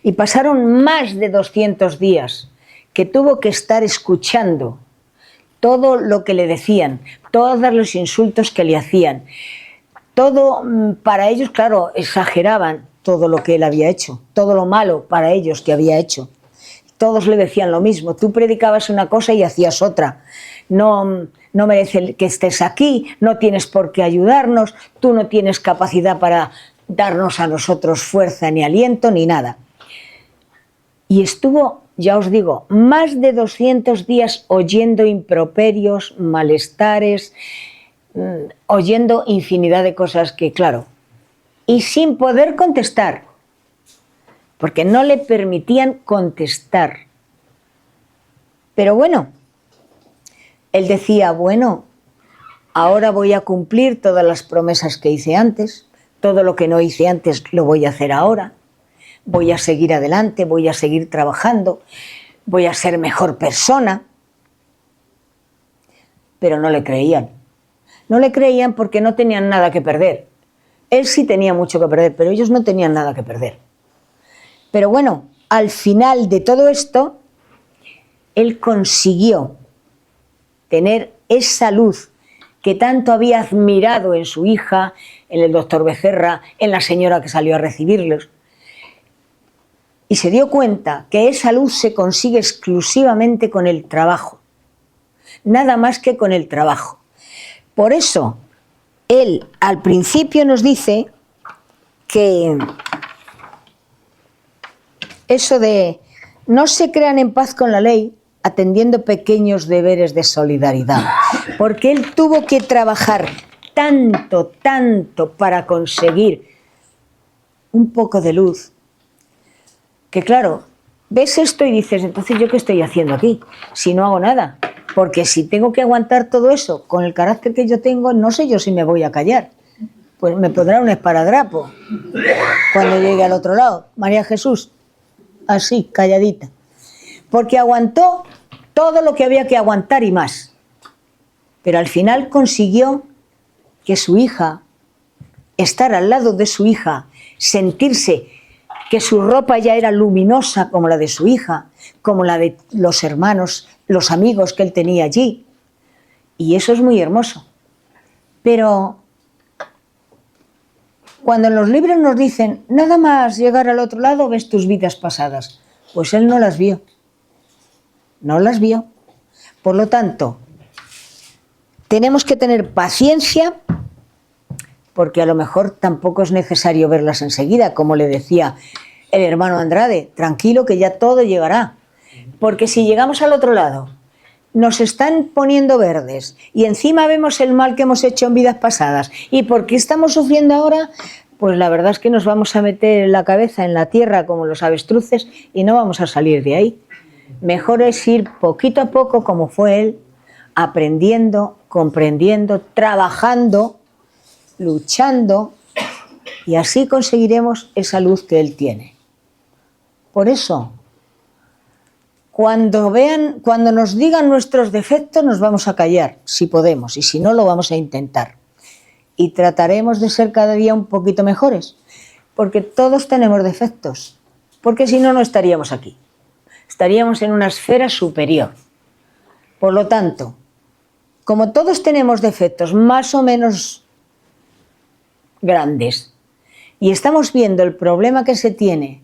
Y pasaron más de 200 días que tuvo que estar escuchando todo lo que le decían, todos los insultos que le hacían. Todo, para ellos, claro, exageraban todo lo que él había hecho, todo lo malo para ellos que había hecho. Todos le decían lo mismo, tú predicabas una cosa y hacías otra. No merece que estés aquí, no tienes por qué ayudarnos, tú no tienes capacidad para darnos a nosotros fuerza ni aliento ni nada. Y estuvo, ya os digo, más de 200 días oyendo improperios, malestares, oyendo infinidad de cosas que, claro, y sin poder contestar, porque no le permitían contestar. Pero bueno, él decía, bueno, ahora voy a cumplir todas las promesas que hice antes, todo lo que no hice antes lo voy a hacer ahora, voy a seguir adelante, voy a seguir trabajando, voy a ser mejor persona. Pero no le creían. No le creían porque no tenían nada que perder. Él sí tenía mucho que perder, pero ellos no tenían nada que perder. Pero bueno, al final de todo esto, él consiguió tener esa luz que tanto había admirado en su hija, en el doctor Becerra, en la señora que salió a recibirlos. Y se dio cuenta que esa luz se consigue exclusivamente con el trabajo. Nada más que con el trabajo. Por eso, él al principio nos dice que eso de no se crean en paz con la ley atendiendo pequeños deberes de solidaridad, porque él tuvo que trabajar tanto para conseguir un poco de luz, que claro, ves esto y dices, entonces ¿yo qué estoy haciendo aquí? Si no hago nada. Porque si tengo que aguantar todo eso con el carácter que yo tengo, no sé yo si me voy a callar. Pues me pondrá un esparadrapo cuando llegue al otro lado. María Jesús, así, calladita. Porque aguantó todo lo que había que aguantar y más. Pero al final consiguió que su hija, estar al lado de su hija, sentirse que su ropa ya era luminosa como la de su hija, como la de los hermanos, los amigos que él tenía allí. Y eso es muy hermoso. Pero cuando en los libros nos dicen, nada más llegar al otro lado ves tus vidas pasadas, pues él no las vio. No las vio. Por lo tanto, tenemos que tener paciencia, porque a lo mejor tampoco es necesario verlas enseguida, como le decía el hermano Andrade, tranquilo que ya todo llegará. Porque si llegamos al otro lado, nos están poniendo verdes y encima vemos el mal que hemos hecho en vidas pasadas y por qué estamos sufriendo ahora, pues la verdad es que nos vamos a meter la cabeza en la tierra como los avestruces y no vamos a salir de ahí. Mejor es ir poquito a poco, como fue él, aprendiendo, comprendiendo, trabajando, luchando, y así conseguiremos esa luz que él tiene. Por eso, cuando nos digan nuestros defectos, nos vamos a callar, si podemos, y si no, lo vamos a intentar. Y trataremos de ser cada día un poquito mejores, porque todos tenemos defectos, porque si no, no estaríamos aquí. Estaríamos en una esfera superior. Por lo tanto, como todos tenemos defectos más o menos grandes, y estamos viendo el problema que se tiene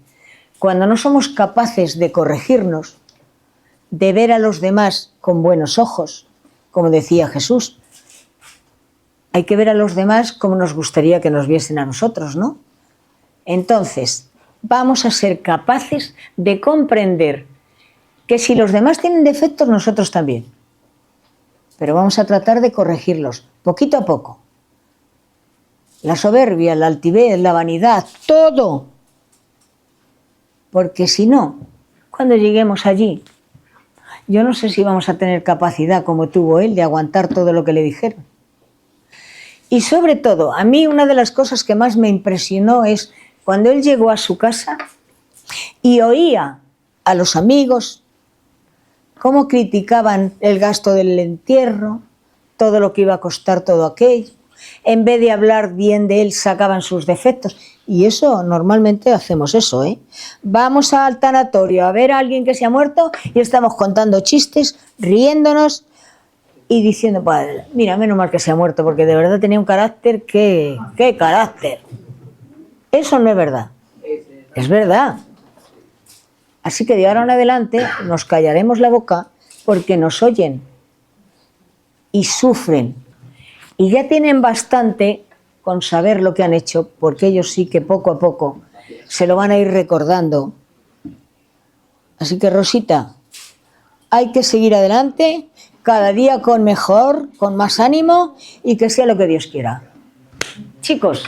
cuando no somos capaces de corregirnos, de ver a los demás con buenos ojos, como decía Jesús. Hay que ver a los demás como nos gustaría que nos viesen a nosotros, ¿no? Entonces, vamos a ser capaces de comprender que si los demás tienen defectos, nosotros también. Pero vamos a tratar de corregirlos, poquito a poco. La soberbia, la altivez, la vanidad, todo. Porque si no, cuando lleguemos allí, yo no sé si vamos a tener capacidad como tuvo él de aguantar todo lo que le dijeron. Y sobre todo, a mí una de las cosas que más me impresionó es cuando él llegó a su casa y oía a los amigos cómo criticaban el gasto del entierro, todo lo que iba a costar todo aquello. En vez de hablar bien de él, sacaban sus defectos. Y eso, normalmente hacemos eso, ¿eh? Vamos al tanatorio a ver a alguien que se ha muerto y estamos contando chistes, riéndonos y diciendo, pues, mira, menos mal que se ha muerto, porque de verdad tenía un carácter, ¿qué carácter? Eso no es verdad. Es verdad. Así que de ahora en adelante nos callaremos la boca porque nos oyen y sufren. Y ya tienen bastante con saber lo que han hecho, porque ellos sí que poco a poco se lo van a ir recordando. Así que, Rosita, hay que seguir adelante, cada día con mejor, con más ánimo y que sea lo que Dios quiera. Chicos,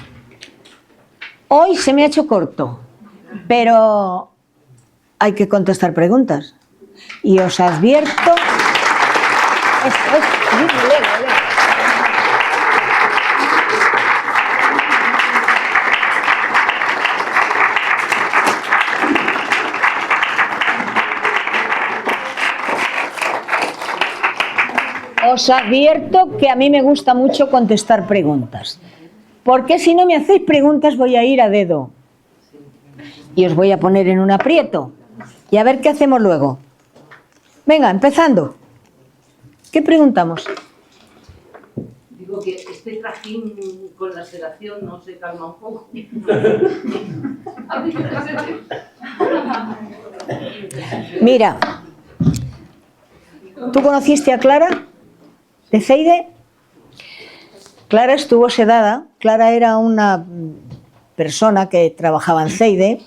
hoy se me ha hecho corto, pero hay que contestar preguntas. Y os advierto... Os advierto que a mí me gusta mucho contestar preguntas, porque si no me hacéis preguntas voy a ir a dedo y os voy a poner en un aprieto y a ver qué hacemos luego. Venga, empezando. ¿Qué preguntamos? Digo que este trajín con la sedación no se calma un poco. Mira, ¿tú conociste a Clara de Ceide? Clara estuvo sedada. Clara era una persona que trabajaba en Ceide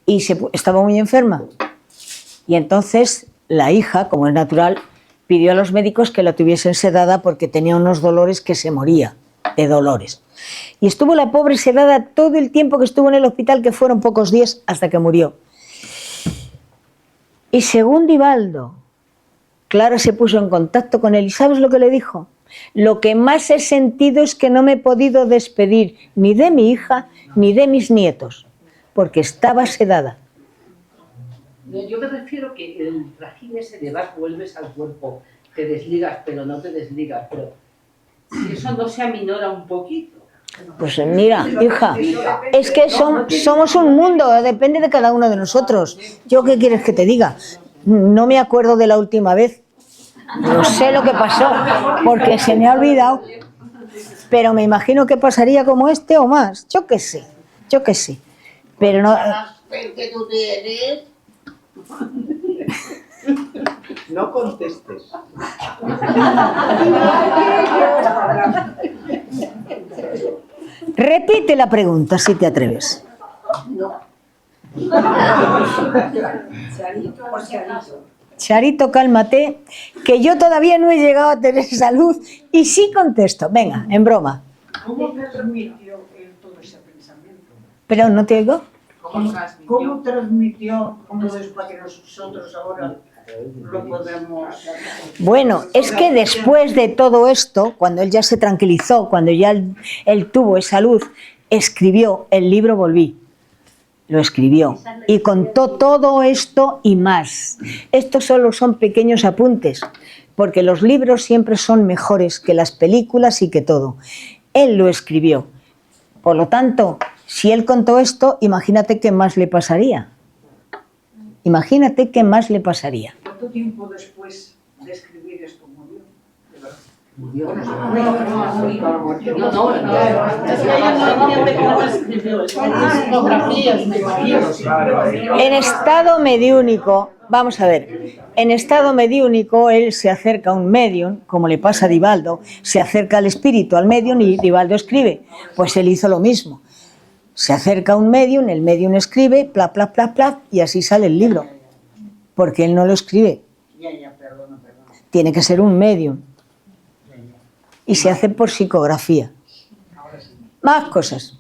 y estaba muy enferma. Y entonces la hija, como es natural, pidió a los médicos que la tuviesen sedada porque tenía unos dolores que se moría de dolores. Y estuvo la pobre sedada todo el tiempo que estuvo en el hospital, que fueron pocos días, hasta que murió. Y según Divaldo, Clara se puso en contacto con él y ¿sabes lo que le dijo? Lo que más he sentido es que no me he podido despedir ni de mi hija ni de mis nietos, porque estaba sedada. Yo me refiero que el trajín ese de vas, vuelves al cuerpo, te desligas, pero no te desligas, pero si eso no se aminora un poquito. Pues mira, hija, es que somos un mundo, depende de cada uno de nosotros. ¿Yo qué quieres que te diga? No me acuerdo de la última vez, no sé lo que pasó, porque se me ha olvidado, pero me imagino que pasaría como este o más, yo qué sé, pero no... que tú tienes. No contestes. Repite la pregunta si te atreves. Charito, cálmate, que yo todavía no he llegado a tener salud y sí contesto. Venga, en broma. ¿Cómo transmitió él todo ese pensamiento? Pero no te oigo. ¿Cómo transmitió? ¿Cómo después que nosotros ahora lo podemos...? Bueno, es que después de todo esto, cuando él ya se tranquilizó, cuando ya él tuvo esa luz, escribió el libro Volví. Lo escribió y contó todo esto y más. Estos solo son pequeños apuntes, porque los libros siempre son mejores que las películas y que todo. Él lo escribió. Por lo tanto, si él contó esto, imagínate qué más le pasaría. Imagínate qué más le pasaría. ¿Cuánto tiempo después de escribir esto murió? Murió. En estado mediúnico, vamos a ver, en estado mediúnico él se acerca a un medium, como le pasa a Divaldo, se acerca al espíritu, al medium y Divaldo escribe. Pues él hizo lo mismo. Se acerca a un medium, el medium escribe, pla, pla, pla, pla, y así sale el libro. Porque él no lo escribe. Perdona. Tiene que ser un medium. Y se hace por psicografía. Más cosas.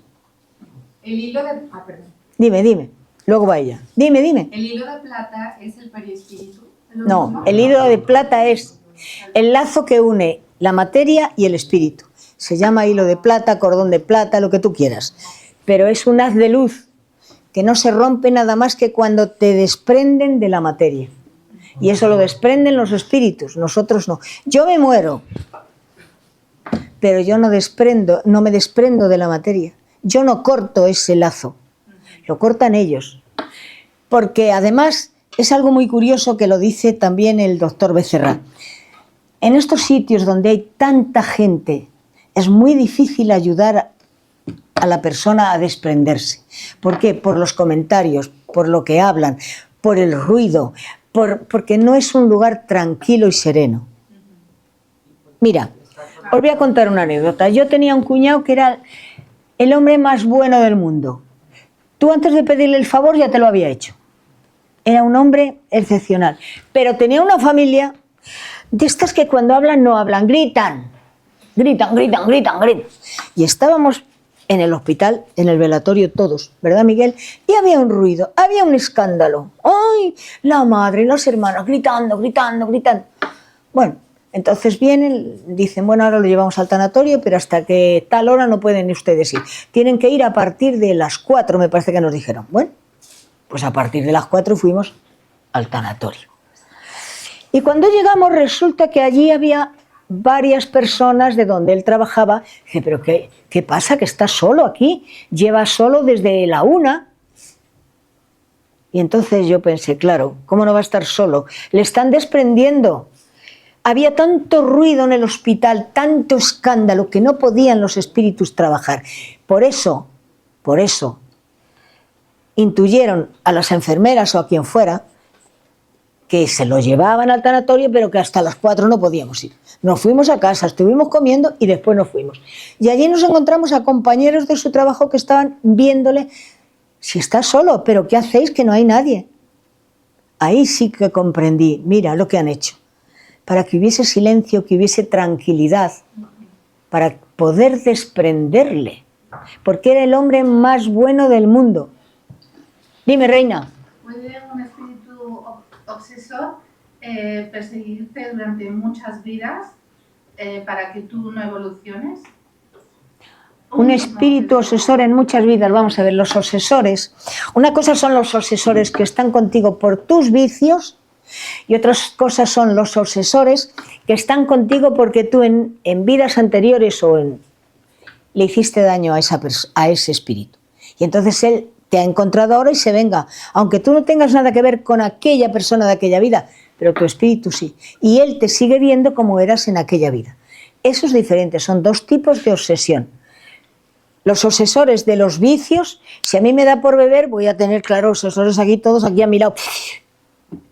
El hilo de... perdón. Dime. Luego va ella. Dime. El hilo de plata es el perispíritu. No, el hilo de plata es el lazo que une la materia y el espíritu. Se llama hilo de plata, cordón de plata, lo que tú quieras. Pero es un haz de luz que no se rompe nada más que cuando te desprenden de la materia. Y eso lo desprenden los espíritus, nosotros no. Yo me muero, pero yo no me desprendo de la materia. Yo no corto ese lazo, lo cortan ellos. Porque además es algo muy curioso que lo dice también el doctor Becerra. En estos sitios donde hay tanta gente, es muy difícil ayudar a la persona a desprenderse. ¿Por qué? Por los comentarios, por lo que hablan, por el ruido, porque no es un lugar tranquilo y sereno. Mira, os voy a contar una anécdota. Yo tenía un cuñado que era el hombre más bueno del mundo. Tú antes de pedirle el favor ya te lo había hecho. Era un hombre excepcional. Pero tenía una familia de estas que cuando hablan no hablan, gritan. Gritan. Y estábamos en el hospital, en el velatorio todos, ¿verdad, Miguel? Y había un ruido, había un escándalo. ¡Ay! La madre, los hermanos gritando. Bueno, entonces vienen, dicen, bueno, ahora lo llevamos al tanatorio, pero hasta que tal hora no pueden ustedes ir. Tienen que ir a partir de las 4, me parece que nos dijeron. Bueno, pues a partir de las 4 fuimos al tanatorio. Y cuando llegamos resulta que allí había varias personas de donde él trabajaba. Dice, pero ¿qué pasa? Que está solo aquí, lleva solo desde la 1. Y entonces yo pensé, claro, ¿cómo no va a estar solo? Le están desprendiendo. Había tanto ruido en el hospital, tanto escándalo, que no podían los espíritus trabajar. Por eso, intuyeron a las enfermeras o a quien fuera que se lo llevaban al tanatorio, pero que hasta las 4 no podíamos ir. Nos fuimos a casa, estuvimos comiendo y después nos fuimos. Y allí nos encontramos a compañeros de su trabajo que estaban viéndole, si está solo, pero ¿qué hacéis? Que no hay nadie. Ahí sí que comprendí, mira lo que han hecho. Para que hubiese silencio, que hubiese tranquilidad, para poder desprenderle, porque era el hombre más bueno del mundo. Dime, reina. ¿Puede un espíritu obsesor perseguirte durante muchas vidas para que tú no evoluciones? Un espíritu obsesor en muchas vidas. Vamos a ver, los obsesores. Una cosa son los obsesores que están contigo por tus vicios y otras cosas son los obsesores que están contigo porque tú en vidas anteriores le hiciste daño a ese espíritu. Y entonces él te ha encontrado ahora y se venga, aunque tú no tengas nada que ver con aquella persona de aquella vida, pero tu espíritu sí. Y él te sigue viendo como eras en aquella vida. Eso es diferente, son dos tipos de obsesión. Los obsesores de los vicios, si a mí me da por beber, voy a tener, claro, obsesores aquí, todos aquí a mi lado,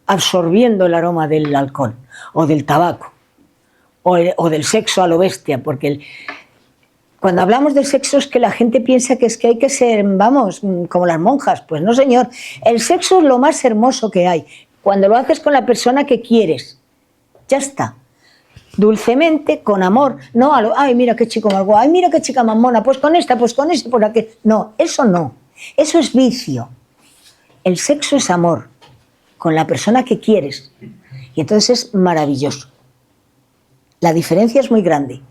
absorbiendo el aroma del alcohol, o del tabaco, o del sexo a lo bestia, porque cuando hablamos de sexo es que la gente piensa que es que hay que ser, vamos, como las monjas. Pues no, señor. El sexo es lo más hermoso que hay. Cuando lo haces con la persona que quieres. Ya está. Dulcemente, con amor. No, ay, mira qué chico más guapo. Ay, mira qué chica más mona. Pues con esta, pues con ese, por aquel. No, eso no. Eso es vicio. El sexo es amor. Con la persona que quieres. Y entonces es maravilloso. La diferencia es muy grande.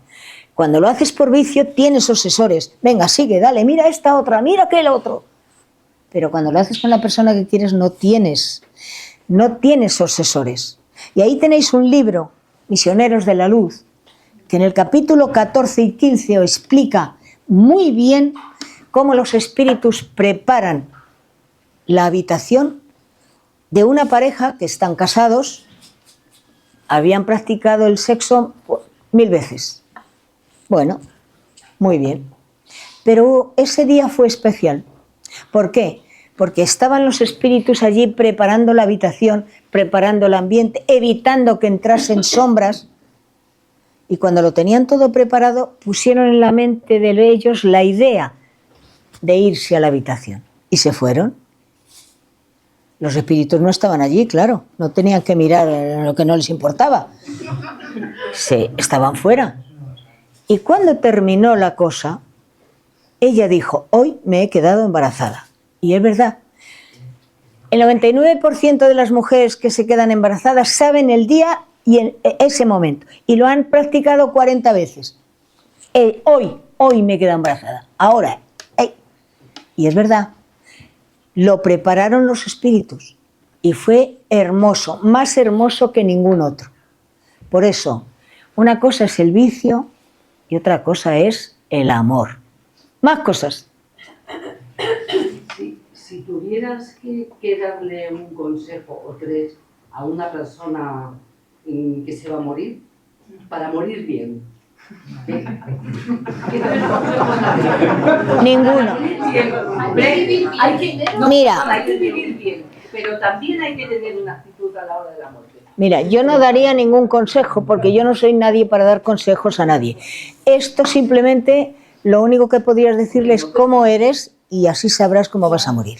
Cuando lo haces por vicio, tienes obsesores. Venga, sigue, dale, mira esta otra, mira aquel otro. Pero cuando lo haces con la persona que quieres, no tienes obsesores. Y ahí tenéis un libro, Misioneros de la Luz, que en el capítulo 14 y 15 os explica muy bien cómo los espíritus preparan la habitación de una pareja que están casados, habían practicado el sexo 1000 veces. Bueno, muy bien. Pero ese día fue especial. ¿Por qué? Porque estaban los espíritus allí preparando la habitación, preparando el ambiente, evitando que entrasen sombras. Y cuando lo tenían todo preparado, pusieron en la mente de ellos la idea de irse a la habitación. Y se fueron. Los espíritus no estaban allí, claro. No tenían que mirar lo que no les importaba. Estaban fuera. Y cuando terminó la cosa, ella dijo, hoy me he quedado embarazada. Y es verdad. El 99% de las mujeres que se quedan embarazadas saben el día y en ese momento. Y lo han practicado 40 veces. Hoy me quedo embarazada. Ahora. Y es verdad. Lo prepararon los espíritus. Y fue hermoso. Más hermoso que ningún otro. Por eso, una cosa es el vicio y otra cosa es el amor. Más cosas. Si tuvieras que darle un consejo o tres a una persona que se va a morir, para morir bien, ¿qué tres consejos darías? Ninguno. Mira. Hay que vivir bien, pero también hay que tener una actitud a la hora de la muerte. Mira, yo no daría ningún consejo porque yo no soy nadie para dar consejos a nadie. Esto simplemente, lo único que podrías decirle es cómo eres y así sabrás cómo vas a morir.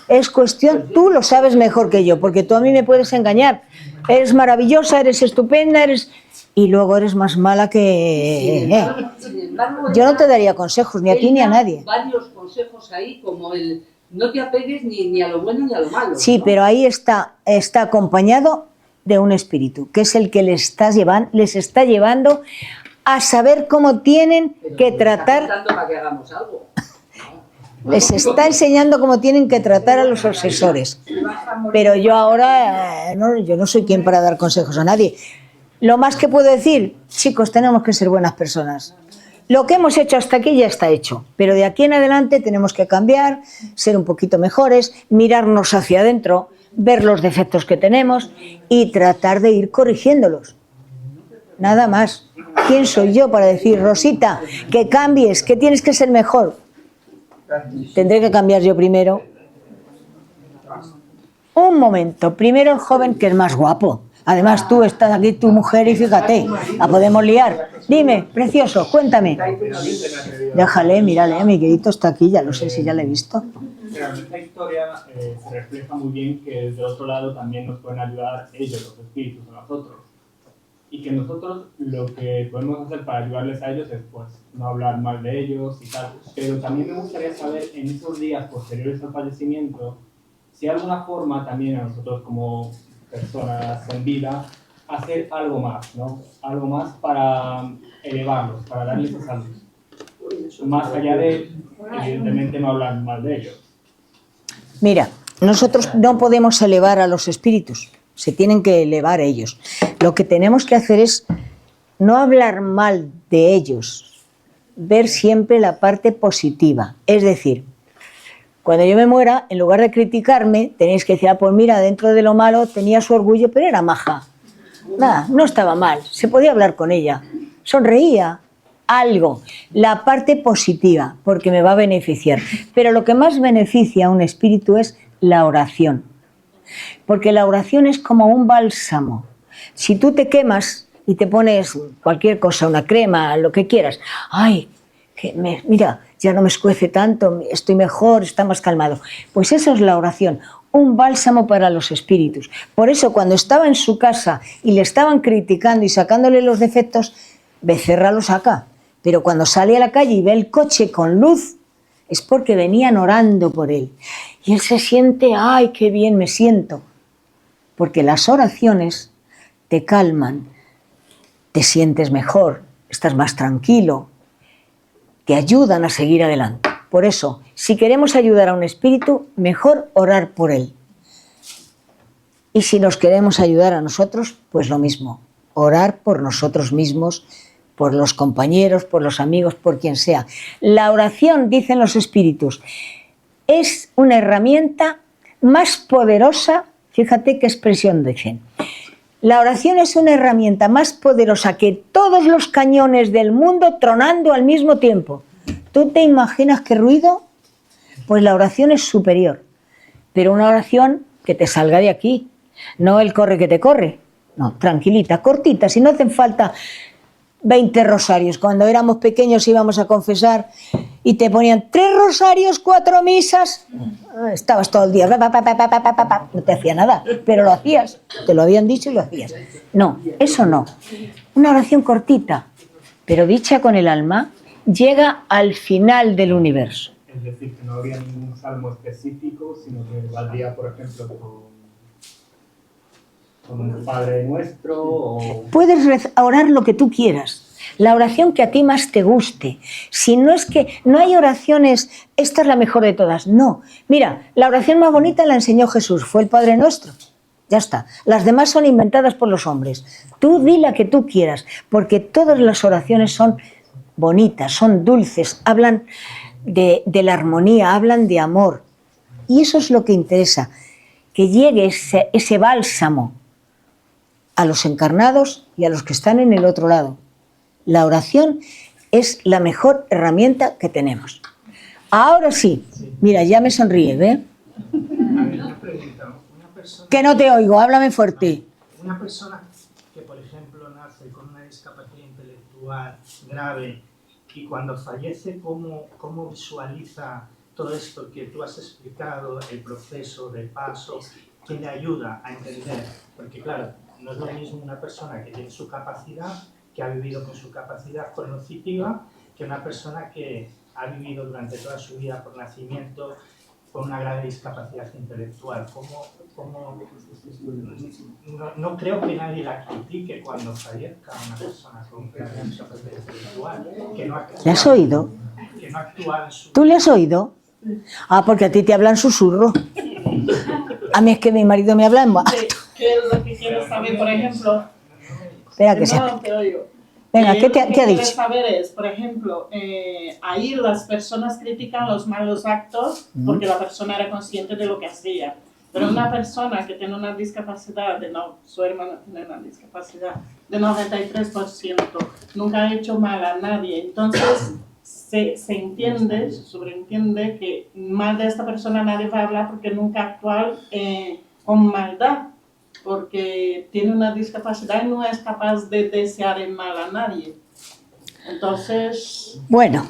Es cuestión, tú lo sabes mejor que yo, porque tú a mí me puedes engañar. Eres maravillosa, eres estupenda, y luego eres más mala que... Sin embargo, Yo no te daría consejos, ni a ti ni a nadie. Varios consejos ahí, como el no te apegues ni a lo bueno ni a lo malo. Sí, ¿no? pero ahí está acompañado de un espíritu, que es el que les está llevando a saber cómo tienen que tratar. Para que hagamos algo. Les está enseñando cómo tienen que tratar a los obsesores. Pero yo ahora, yo no soy quien para dar consejos a nadie. Lo más que puedo decir, chicos, tenemos que ser buenas personas. Lo que hemos hecho hasta aquí ya está hecho, pero de aquí en adelante tenemos que cambiar, ser un poquito mejores, mirarnos hacia adentro, ver los defectos que tenemos y tratar de ir corrigiéndolos. Nada más. ¿Quién soy yo para decir, Rosita, que cambies, que tienes que ser mejor? Tendré que cambiar yo primero. Un momento. Primero el joven, que es más guapo. Además, tú estás aquí, tu mujer, y fíjate, la podemos liar. Dime, precioso, cuéntame. Déjale, mírale, mi querido está aquí, ya lo sé si ya le he visto. Pero en esta historia se refleja muy bien que desde el otro lado también nos pueden ayudar ellos, los espíritus, a nosotros. Y que nosotros lo que podemos hacer para ayudarles a ellos es pues no hablar mal de ellos y tal. Pero también me gustaría saber en esos días posteriores al fallecimiento si hay alguna forma también a nosotros como personas en vida hacer algo más, ¿no? Algo más para elevarlos, para darles esa luz. Más allá de, evidentemente, no hablar mal de ellos. Mira, nosotros no podemos elevar a los espíritus, se tienen que elevar ellos. Lo que tenemos que hacer es no hablar mal de ellos, ver siempre la parte positiva. Es decir, cuando yo me muera, en lugar de criticarme, tenéis que decir, pues mira, dentro de lo malo tenía su orgullo, pero era maja. Nada, no estaba mal, se podía hablar con ella, sonreía, algo, la parte positiva, porque me va a beneficiar. Pero lo que más beneficia a un espíritu es la oración, porque la oración es como un bálsamo. Si tú te quemas y te pones cualquier cosa, una crema, lo que quieras, ¡ay! Mira, ya no me escuece tanto, estoy mejor, está más calmado. Pues eso es la oración, un bálsamo para los espíritus. Por eso cuando estaba en su casa y le estaban criticando y sacándole los defectos, Becerra lo saca. Pero cuando sale a la calle y ve el coche con luz, es porque venían orando por él. Y él se siente, ¡ay, qué bien me siento! Porque las oraciones te calman, te sientes mejor, estás más tranquilo, te ayudan a seguir adelante. Por eso, si queremos ayudar a un espíritu, mejor orar por él. Y si nos queremos ayudar a nosotros, pues lo mismo, orar por nosotros mismos, por los compañeros, por los amigos, por quien sea. La oración, dicen los espíritus, es una herramienta más poderosa, fíjate qué expresión dicen. La oración es una herramienta más poderosa que todos los cañones del mundo tronando al mismo tiempo. ¿Tú te imaginas qué ruido? Pues la oración es superior. Pero una oración que te salga de aquí. No el corre que te corre. No, tranquilita, cortita. Si no hacen falta 20 rosarios. Cuando éramos pequeños íbamos a confesar y te ponían 3 rosarios, 4 misas. Estabas todo el día, no te hacía nada, pero lo hacías, te lo habían dicho y lo hacías. No, eso no. Una oración cortita, pero dicha con el alma, llega al final del universo. Es decir, que no habría ningún salmo específico, sino que valdría, por ejemplo, con un Padre Nuestro o... Puedes orar lo que tú quieras, la oración que a ti más te guste. Si no es que no hay oraciones, esta es la mejor de todas, no. Mira, la oración más bonita la enseñó Jesús, fue el Padre Nuestro. Ya está. Las demás son inventadas por los hombres. Tú di la que tú quieras, porque todas las oraciones son bonitas, son dulces, hablan de la armonía, hablan de amor. Y eso es lo que interesa, que llegue ese bálsamo a los encarnados y a los que están en el otro lado. La oración es la mejor herramienta que tenemos. Ahora sí, mira, ya me sonríe, ¿ve? Que no te oigo, háblame fuerte. Una persona que, por ejemplo, nace con una discapacidad intelectual grave y cuando fallece, ¿cómo visualiza todo esto que tú has explicado, el proceso de paso, que le ayuda a entender? Porque, claro, no es lo mismo una persona que tiene su capacidad, que ha vivido con su capacidad cognitiva, que una persona que ha vivido durante toda su vida por nacimiento con una grave discapacidad intelectual. No creo que nadie la critique cuando fallezca una persona con grave discapacidad intelectual. Que no actúa, ¿Le has oído? Que no actúa en su... ¿Tú le has oído? Ah, porque a ti te hablan susurro. A mí es que mi marido me habla en voz. ¿Qué es lo que quieres saber, por ejemplo? Espera que sea. No te oigo. Venga, ¿qué Lo ha que dicho? saber es, por ejemplo, ahí las personas critican los malos actos porque la persona era consciente de lo que hacía. Pero una persona que tiene una discapacidad, su hermana tiene una discapacidad de 93%, nunca ha hecho mal a nadie. Entonces se entiende, se sobreentiende que mal de esta persona nadie va a hablar porque nunca actúa con maldad, porque tiene una discapacidad y no es capaz de desear el mal a nadie. Entonces... Bueno,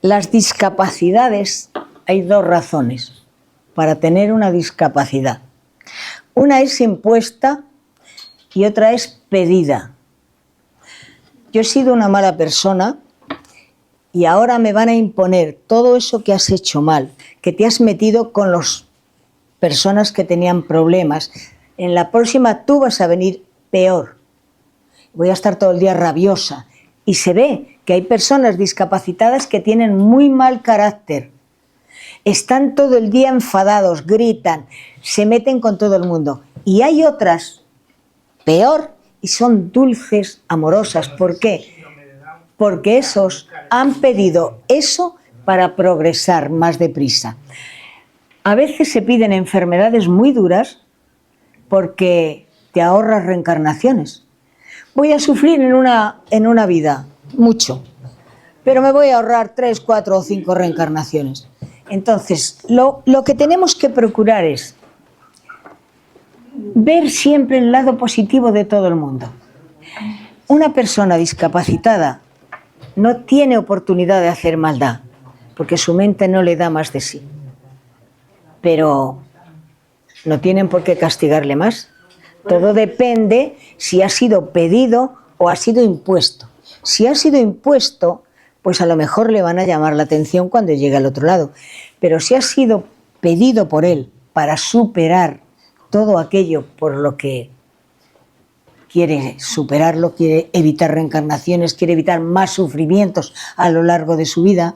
las discapacidades, hay dos razones para tener una discapacidad. Una es impuesta y otra es pedida. Yo he sido una mala persona y ahora me van a imponer todo eso que has hecho mal, que te has metido con las personas que tenían problemas. En la próxima tú vas a venir peor. Voy a estar todo el día rabiosa. Y se ve que hay personas discapacitadas que tienen muy mal carácter. Están todo el día enfadados, gritan, se meten con todo el mundo. Y hay otras peor y son dulces, amorosas. ¿Por qué? Porque esos han pedido eso para progresar más deprisa. A veces se piden enfermedades muy duras porque te ahorras reencarnaciones. Voy a sufrir en una vida mucho, pero me voy a ahorrar 3, 4 o 5 reencarnaciones. Entonces, lo que tenemos que procurar es ver siempre el lado positivo de todo el mundo. Una persona discapacitada no tiene oportunidad de hacer maldad, porque su mente no le da más de sí. Pero no tienen por qué castigarle más. Todo depende si ha sido pedido o ha sido impuesto. Si ha sido impuesto, pues a lo mejor le van a llamar la atención cuando llegue al otro lado. Pero si ha sido pedido por él para superar todo aquello por lo que quiere superarlo, quiere evitar reencarnaciones, quiere evitar más sufrimientos a lo largo de su vida,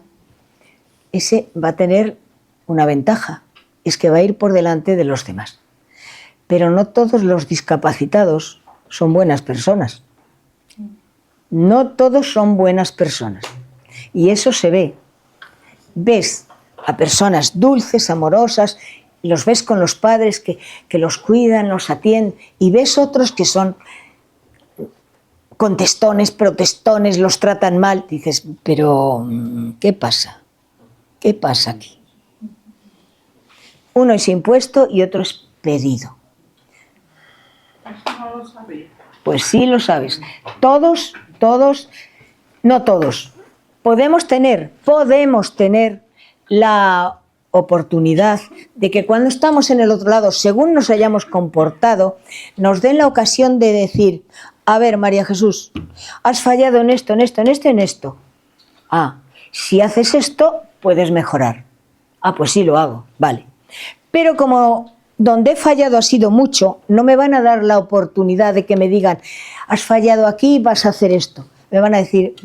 ese va a tener una ventaja, es que va a ir por delante de los demás. Pero no todos los discapacitados son buenas personas. No todos son buenas personas. Y eso se ve. Ves a personas dulces, amorosas, los ves con los padres que los cuidan, los atienden, y ves otros que son contestones, protestones, los tratan mal. Dices, pero ¿qué pasa? ¿Qué pasa aquí? Uno es impuesto y otro es pedido. No lo sabía. Pues sí lo sabes. Todos, no todos. Podemos tener la oportunidad de que cuando estamos en el otro lado, según nos hayamos comportado, nos den la ocasión de decir, a ver, María Jesús, has fallado en esto, en esto, en esto, en esto. Ah, Si haces esto, puedes mejorar. Ah, pues sí, lo hago, vale. Pero como donde he fallado ha sido mucho, no me van a dar la oportunidad de que me digan, has fallado aquí, vas a hacer esto. Me van a decir,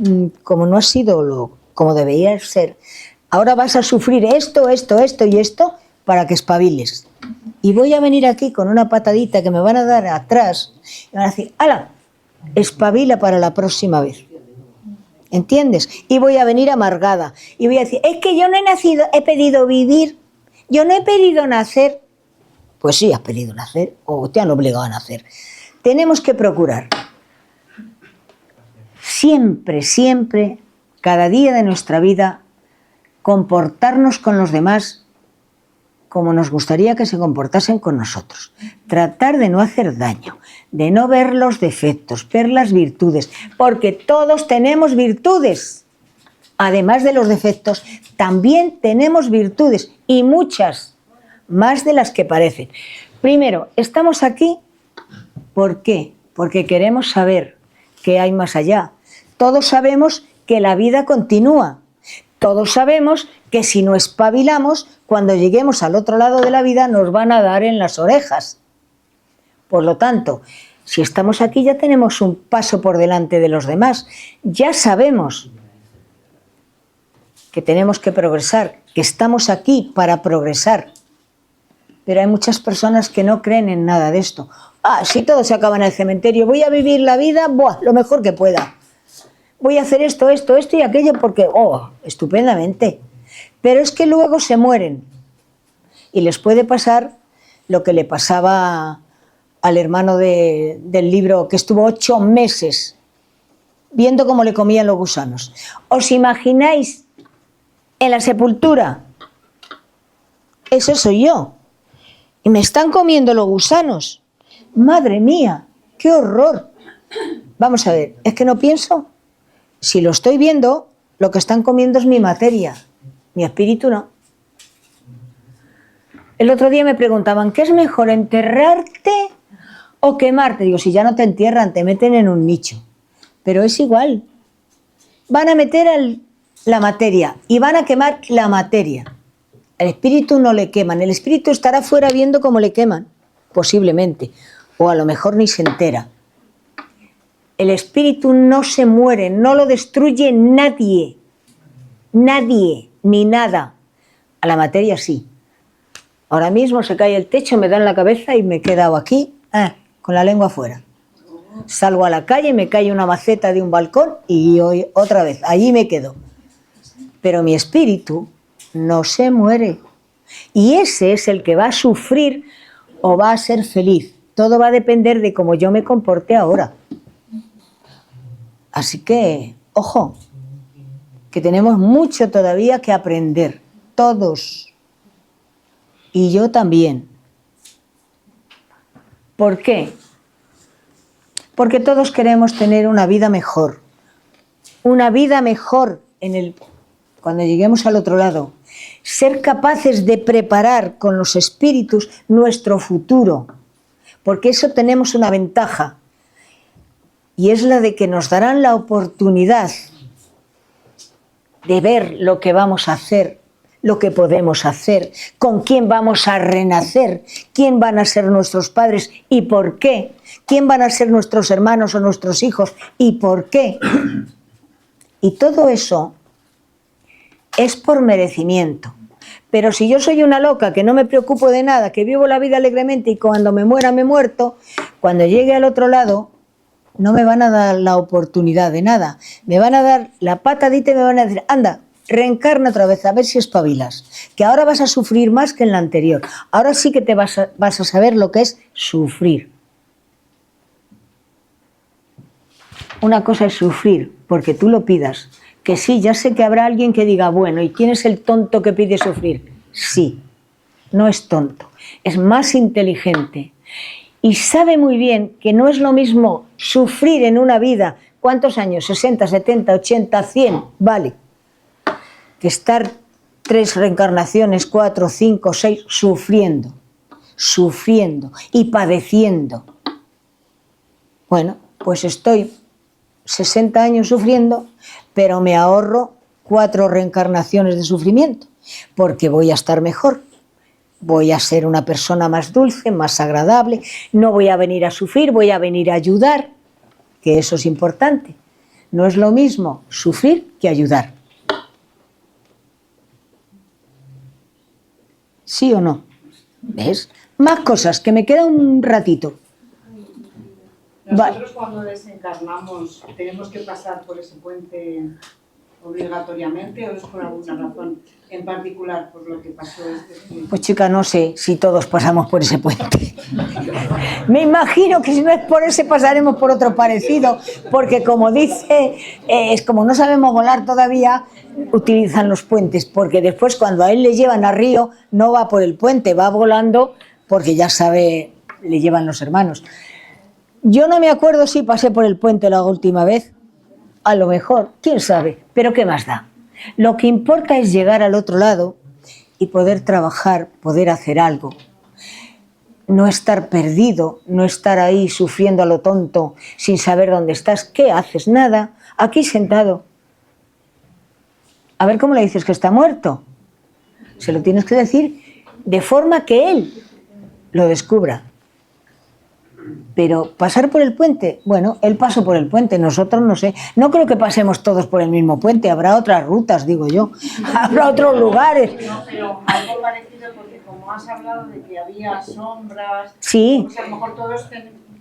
como no ha sido como debería ser, ahora vas a sufrir esto, esto, esto y esto para que espabiles. Y voy a venir aquí con una patadita que me van a dar atrás y van a decir, ¡hala! Espabila para la próxima vez. ¿Entiendes? Y voy a venir amargada. Y voy a decir, es que yo no he nacido, he pedido vivir. Yo no he pedido nacer. Pues sí, has pedido nacer o te han obligado a nacer. Tenemos que procurar siempre, siempre, cada día de nuestra vida, comportarnos con los demás como nos gustaría que se comportasen con nosotros. Tratar de no hacer daño, de no ver los defectos, ver las virtudes, porque todos tenemos virtudes. Además de los defectos, también tenemos virtudes, y muchas, más de las que parecen. Primero, estamos aquí, ¿por qué? Porque queremos saber qué hay más allá. Todos sabemos que la vida continúa. Todos sabemos que si no espabilamos, cuando lleguemos al otro lado de la vida nos van a dar en las orejas. Por lo tanto, si estamos aquí ya tenemos un paso por delante de los demás. Ya sabemos que tenemos que progresar, que estamos aquí para progresar. Pero hay muchas personas que no creen en nada de esto. Ah, si todo se acaba en el cementerio, voy a vivir la vida, lo mejor que pueda. Voy a hacer esto, esto, esto y aquello porque, estupendamente. Pero es que luego se mueren. Y les puede pasar lo que le pasaba al hermano del libro, que estuvo 8 meses viendo cómo le comían los gusanos. ¿Os imagináis en la sepultura? Eso soy yo. Y me están comiendo los gusanos. Madre mía, qué horror. Vamos a ver, es que no pienso. Si lo estoy viendo, lo que están comiendo es mi materia, mi espíritu no. El otro día me preguntaban, ¿qué es mejor, enterrarte o quemarte? Digo, si ya no te entierran, te meten en un nicho. Pero es igual. Van a meter la materia y van a quemar la materia. El espíritu no le queman, el espíritu estará fuera viendo cómo le queman, posiblemente, o a lo mejor ni se entera. El espíritu no se muere, no lo destruye nadie, nadie, ni nada. A la materia sí. Ahora mismo se cae el techo, me da en la cabeza y me he quedado aquí, con la lengua afuera. Salgo a la calle, me cae una maceta de un balcón y hoy otra vez, allí me quedo. Pero mi espíritu no se muere. Y ese es el que va a sufrir o va a ser feliz. Todo va a depender de cómo yo me comporte ahora. Así que, ojo, que tenemos mucho todavía que aprender, todos, y yo también. ¿Por qué? Porque todos queremos tener una vida mejor cuando lleguemos al otro lado, ser capaces de preparar con los espíritus nuestro futuro, porque eso tenemos una ventaja. Y es la de que nos darán la oportunidad de ver lo que vamos a hacer, lo que podemos hacer, con quién vamos a renacer, quién van a ser nuestros padres y por qué, quién van a ser nuestros hermanos o nuestros hijos y por qué. Y todo eso es por merecimiento. Pero si yo soy una loca que no me preocupo de nada, que vivo la vida alegremente y cuando me muera me he muerto, cuando llegue al otro lado no me van a dar la oportunidad de nada. Me van a dar la patadita y me van a decir, anda, reencarna otra vez, a ver si espabilas, que ahora vas a sufrir más que en la anterior. Ahora sí que te vas a saber lo que es sufrir. Una cosa es sufrir, porque tú lo pidas. Que sí, ya sé que habrá alguien que diga, bueno, ¿y quién es el tonto que pide sufrir? Sí, no es tonto, es más inteligente. Y sabe muy bien que no es lo mismo sufrir en una vida, ¿cuántos años? 60, 70, 80, 100, vale. Que estar 3 reencarnaciones, 4, 5, 6, sufriendo y padeciendo. Bueno, pues estoy 60 años sufriendo, pero me ahorro 4 reencarnaciones de sufrimiento, porque voy a estar mejor, voy a ser una persona más dulce, más agradable, no voy a venir a sufrir, voy a venir a ayudar, que eso es importante. No es lo mismo sufrir que ayudar. ¿Sí o no? ¿Ves? Más cosas, que me queda un ratito. Nosotros cuando desencarnamos tenemos que pasar por ese puente obligatoriamente o es por alguna razón en particular por lo que pasó este. Pues chica, no sé si todos pasamos por ese puente. Me imagino que si no es por ese pasaremos por otro parecido, porque como dice, es como no sabemos volar todavía, utilizan los puentes, porque después cuando a él le llevan a Río no va por el puente, va volando porque ya sabe, le llevan los hermanos. Yo no me acuerdo si pasé por el puente la última vez, a lo mejor, quién sabe, pero ¿qué más da? Lo que importa es llegar al otro lado y poder trabajar, poder hacer algo. No estar perdido, no estar ahí sufriendo a lo tonto, sin saber dónde estás. ¿Qué haces? Nada, aquí sentado. A ver cómo le dices que está muerto. Se lo tienes que decir de forma que él lo descubra. Pero pasar por el puente, bueno, él pasó por el puente, nosotros no sé. No creo que pasemos todos por el mismo puente, habrá otras rutas, digo yo. Habrá otros lugares. No, pero algo parecido porque como has hablado de que había sombras, Sí. pues a lo mejor todos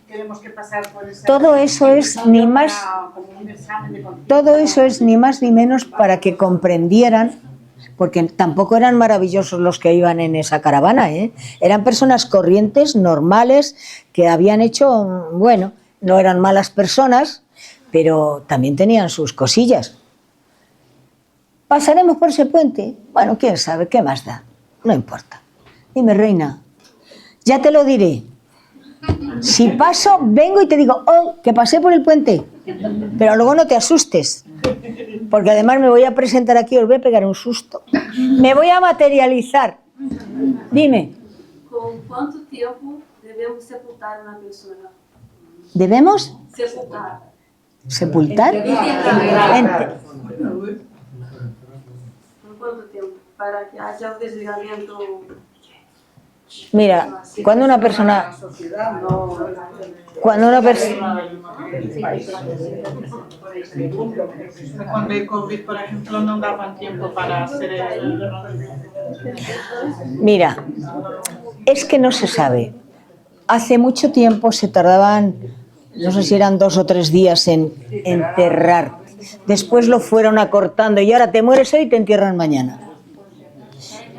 tenemos que pasar por esa. Todo eso es ni más, como un examen de conciencia. todo eso es ni más ni menos para que comprendieran, porque tampoco eran maravillosos los que iban en esa caravana, ¿eh? Eran personas corrientes, normales, que habían hecho, bueno, no eran malas personas, pero también tenían sus cosillas. ¿Pasaremos por ese puente? Bueno, quién sabe, ¿qué más da? No importa. Dime, reina, ya te lo diré. Si paso, vengo y te digo, oh, que pasé por el puente. Pero luego no te asustes, porque además me voy a presentar aquí, os voy a pegar un susto. Me voy a materializar. Dime. ¿Con cuánto tiempo debemos sepultar a una persona? ¿Debemos? Sepultar. ¿Sepultar? ¿Con cuánto tiempo? Para que haya un desligamiento. Mira, cuando una persona... Cuando una persona... Con el COVID, por ejemplo, no daban tiempo para hacer el... Mira, es que no se sabe. Hace mucho tiempo se tardaban, no sé si eran 2 o 3 días en enterrar. Después lo fueron acortando y ahora te mueres hoy y te entierran mañana.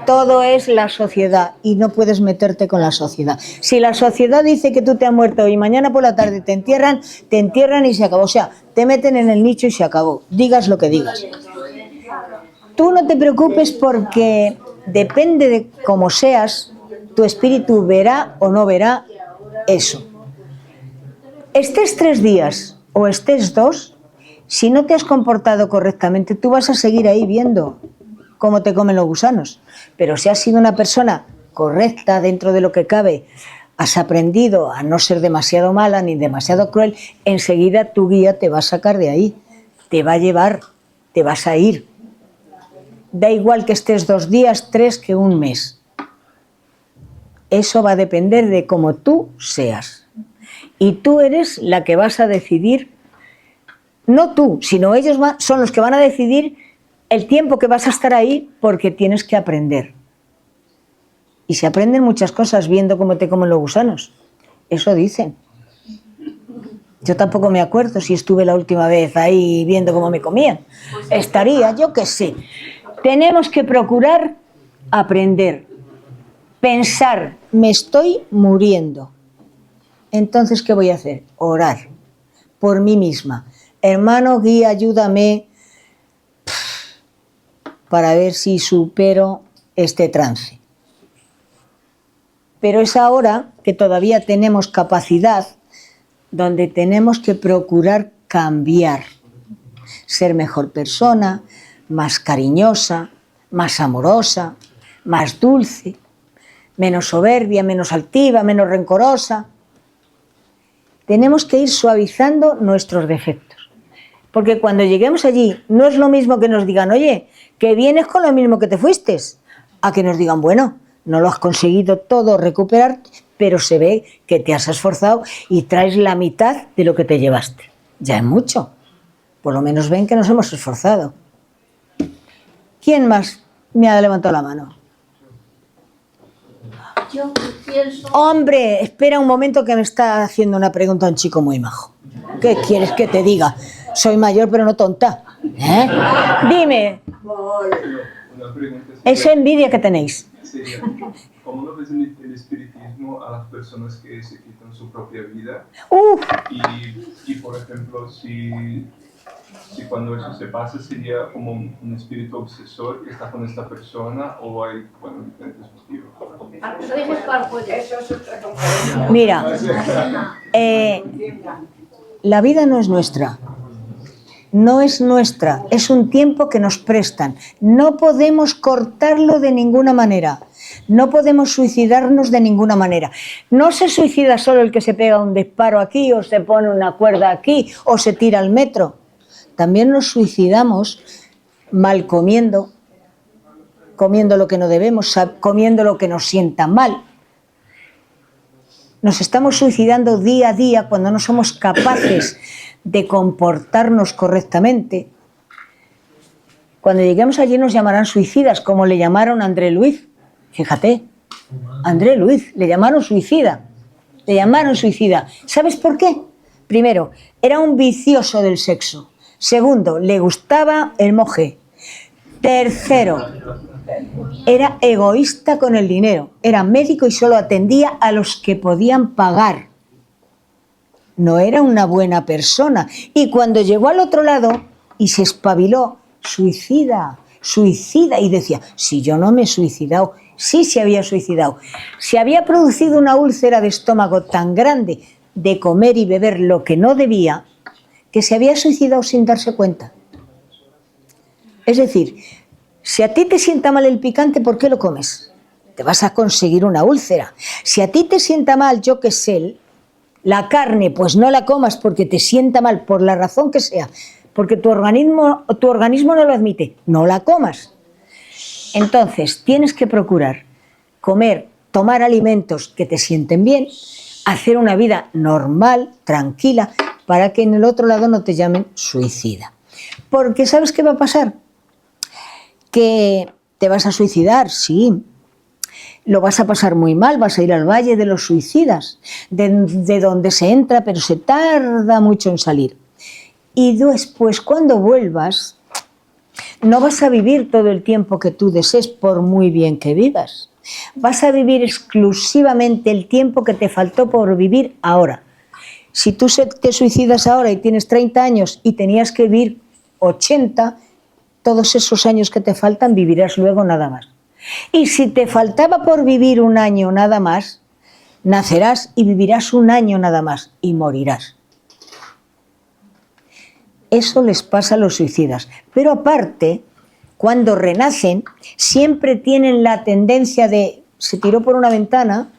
Todo es la sociedad y no puedes meterte con la sociedad. Si la sociedad dice que tú te has muerto y mañana por la tarde te entierran y se acabó. O sea, te meten en el nicho y se acabó. Digas lo que digas. Tú no te preocupes porque depende de cómo seas, tu espíritu verá o no verá eso. Estés 3 días o estés 2, si no te has comportado correctamente, tú vas a seguir ahí viendo cómo te comen los gusanos. Pero si has sido una persona correcta dentro de lo que cabe, has aprendido a no ser demasiado mala ni demasiado cruel, enseguida tu guía te va a sacar de ahí, te va a llevar, te vas a ir. Da igual que estés 2 días, 3 que un mes. Eso va a depender de cómo tú seas. Y tú eres la que vas a decidir, no tú, sino ellos son los que van a decidir el tiempo que vas a estar ahí, porque tienes que aprender. Y se aprenden muchas cosas viendo cómo te comen los gusanos. Eso dicen. Yo tampoco me acuerdo si estuve la última vez ahí viendo cómo me comían. Estaría, yo qué sé. Tenemos que procurar aprender. Pensar, me estoy muriendo. Entonces, ¿qué voy a hacer? Orar por mí misma. Hermano, guía, ayúdame para ver si supero este trance. Pero es ahora que todavía tenemos capacidad donde tenemos que procurar cambiar, ser mejor persona, más cariñosa, más amorosa, más dulce, menos soberbia, menos altiva, menos rencorosa. Tenemos que ir suavizando nuestros defectos. Porque cuando lleguemos allí, no es lo mismo que nos digan, oye, que vienes con lo mismo que te fuiste, a que nos digan, bueno, no lo has conseguido todo recuperar, pero se ve que te has esforzado y traes la mitad de lo que te llevaste. Ya es mucho. Por lo menos ven que nos hemos esforzado. ¿Quién más me ha levantado la mano? Yo pienso... Hombre, espera un momento que me está haciendo una pregunta un chico muy majo. ¿Qué quieres que te diga? Soy mayor pero no tonta. ¿Eh? Dime. Una pregunta Es envidia que tenéis. sería, ¿cómo lo ves el espiritismo a las personas que se quitan su propia vida? Y por ejemplo, si cuando eso se pasa sería como un espíritu obsesor que está con esta persona, o hay, bueno, diferentes motivos. Mira, la vida no es nuestra. No es nuestra, es un tiempo que nos prestan. No podemos cortarlo de ninguna manera. No podemos suicidarnos de ninguna manera. No se suicida solo el que se pega un disparo aquí, o se pone una cuerda aquí, o se tira al metro. También nos suicidamos mal comiendo, comiendo lo que no debemos, comiendo lo que nos sienta mal. Nos estamos suicidando día a día cuando no somos capaces de comportarnos correctamente. Cuando lleguemos allí nos llamarán suicidas, como le llamaron a André Luiz. Fíjate, André Luiz, le llamaron suicida. Le llamaron suicida. ¿Sabes por qué? Primero, era un vicioso del sexo. Segundo, le gustaba el moje. Tercero, era egoísta con el dinero. Era médico y solo atendía a los que podían pagar. No era una buena persona. Y cuando llegó al otro lado y se espabiló, suicida, suicida. Y decía, si yo no me he suicidado. Sí se había suicidado. Se había producido una úlcera de estómago tan grande de comer y beber lo que no debía, que se había suicidado sin darse cuenta. Es decir, si a ti te sienta mal el picante, ¿por qué lo comes? Te vas a conseguir una úlcera. Si a ti te sienta mal, yo qué sé, la carne, pues no la comas porque te sienta mal, por la razón que sea, porque tu organismo no lo admite, no la comas. Entonces, tienes que procurar comer, tomar alimentos que te sienten bien, hacer una vida normal, tranquila, para que en el otro lado no te llamen suicida. Porque ¿sabes qué va a pasar? Que te vas a suicidar, sí. Lo vas a pasar muy mal, vas a ir al valle de los suicidas, de donde se entra, pero se tarda mucho en salir. Y después, cuando vuelvas, no vas a vivir todo el tiempo que tú desees, por muy bien que vivas. Vas a vivir exclusivamente el tiempo que te faltó por vivir ahora. Si tú te suicidas ahora y tienes 30 años y tenías que vivir 80, todos esos años que te faltan vivirás luego nada más. Y si te faltaba por vivir un año nada más, nacerás y vivirás un año nada más y morirás. Eso les pasa a los suicidas. Pero aparte, cuando renacen, siempre tienen la tendencia de, se tiró por una ventana,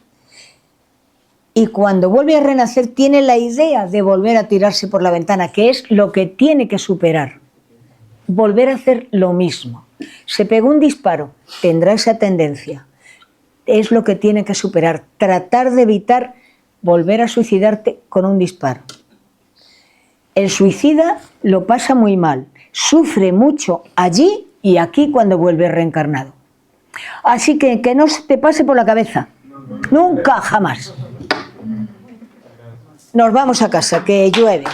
y cuando vuelve a renacer tiene la idea de volver a tirarse por la ventana, que es lo que tiene que superar. Volver a hacer lo mismo. Se pegó un disparo, tendrá esa tendencia. Es lo que tiene que superar. Tratar de evitar volver a suicidarte con un disparo. El suicida lo pasa muy mal. Sufre mucho allí y aquí cuando vuelve reencarnado. Así que no se te pase por la cabeza. Nunca, jamás. Nos vamos a casa, que llueve.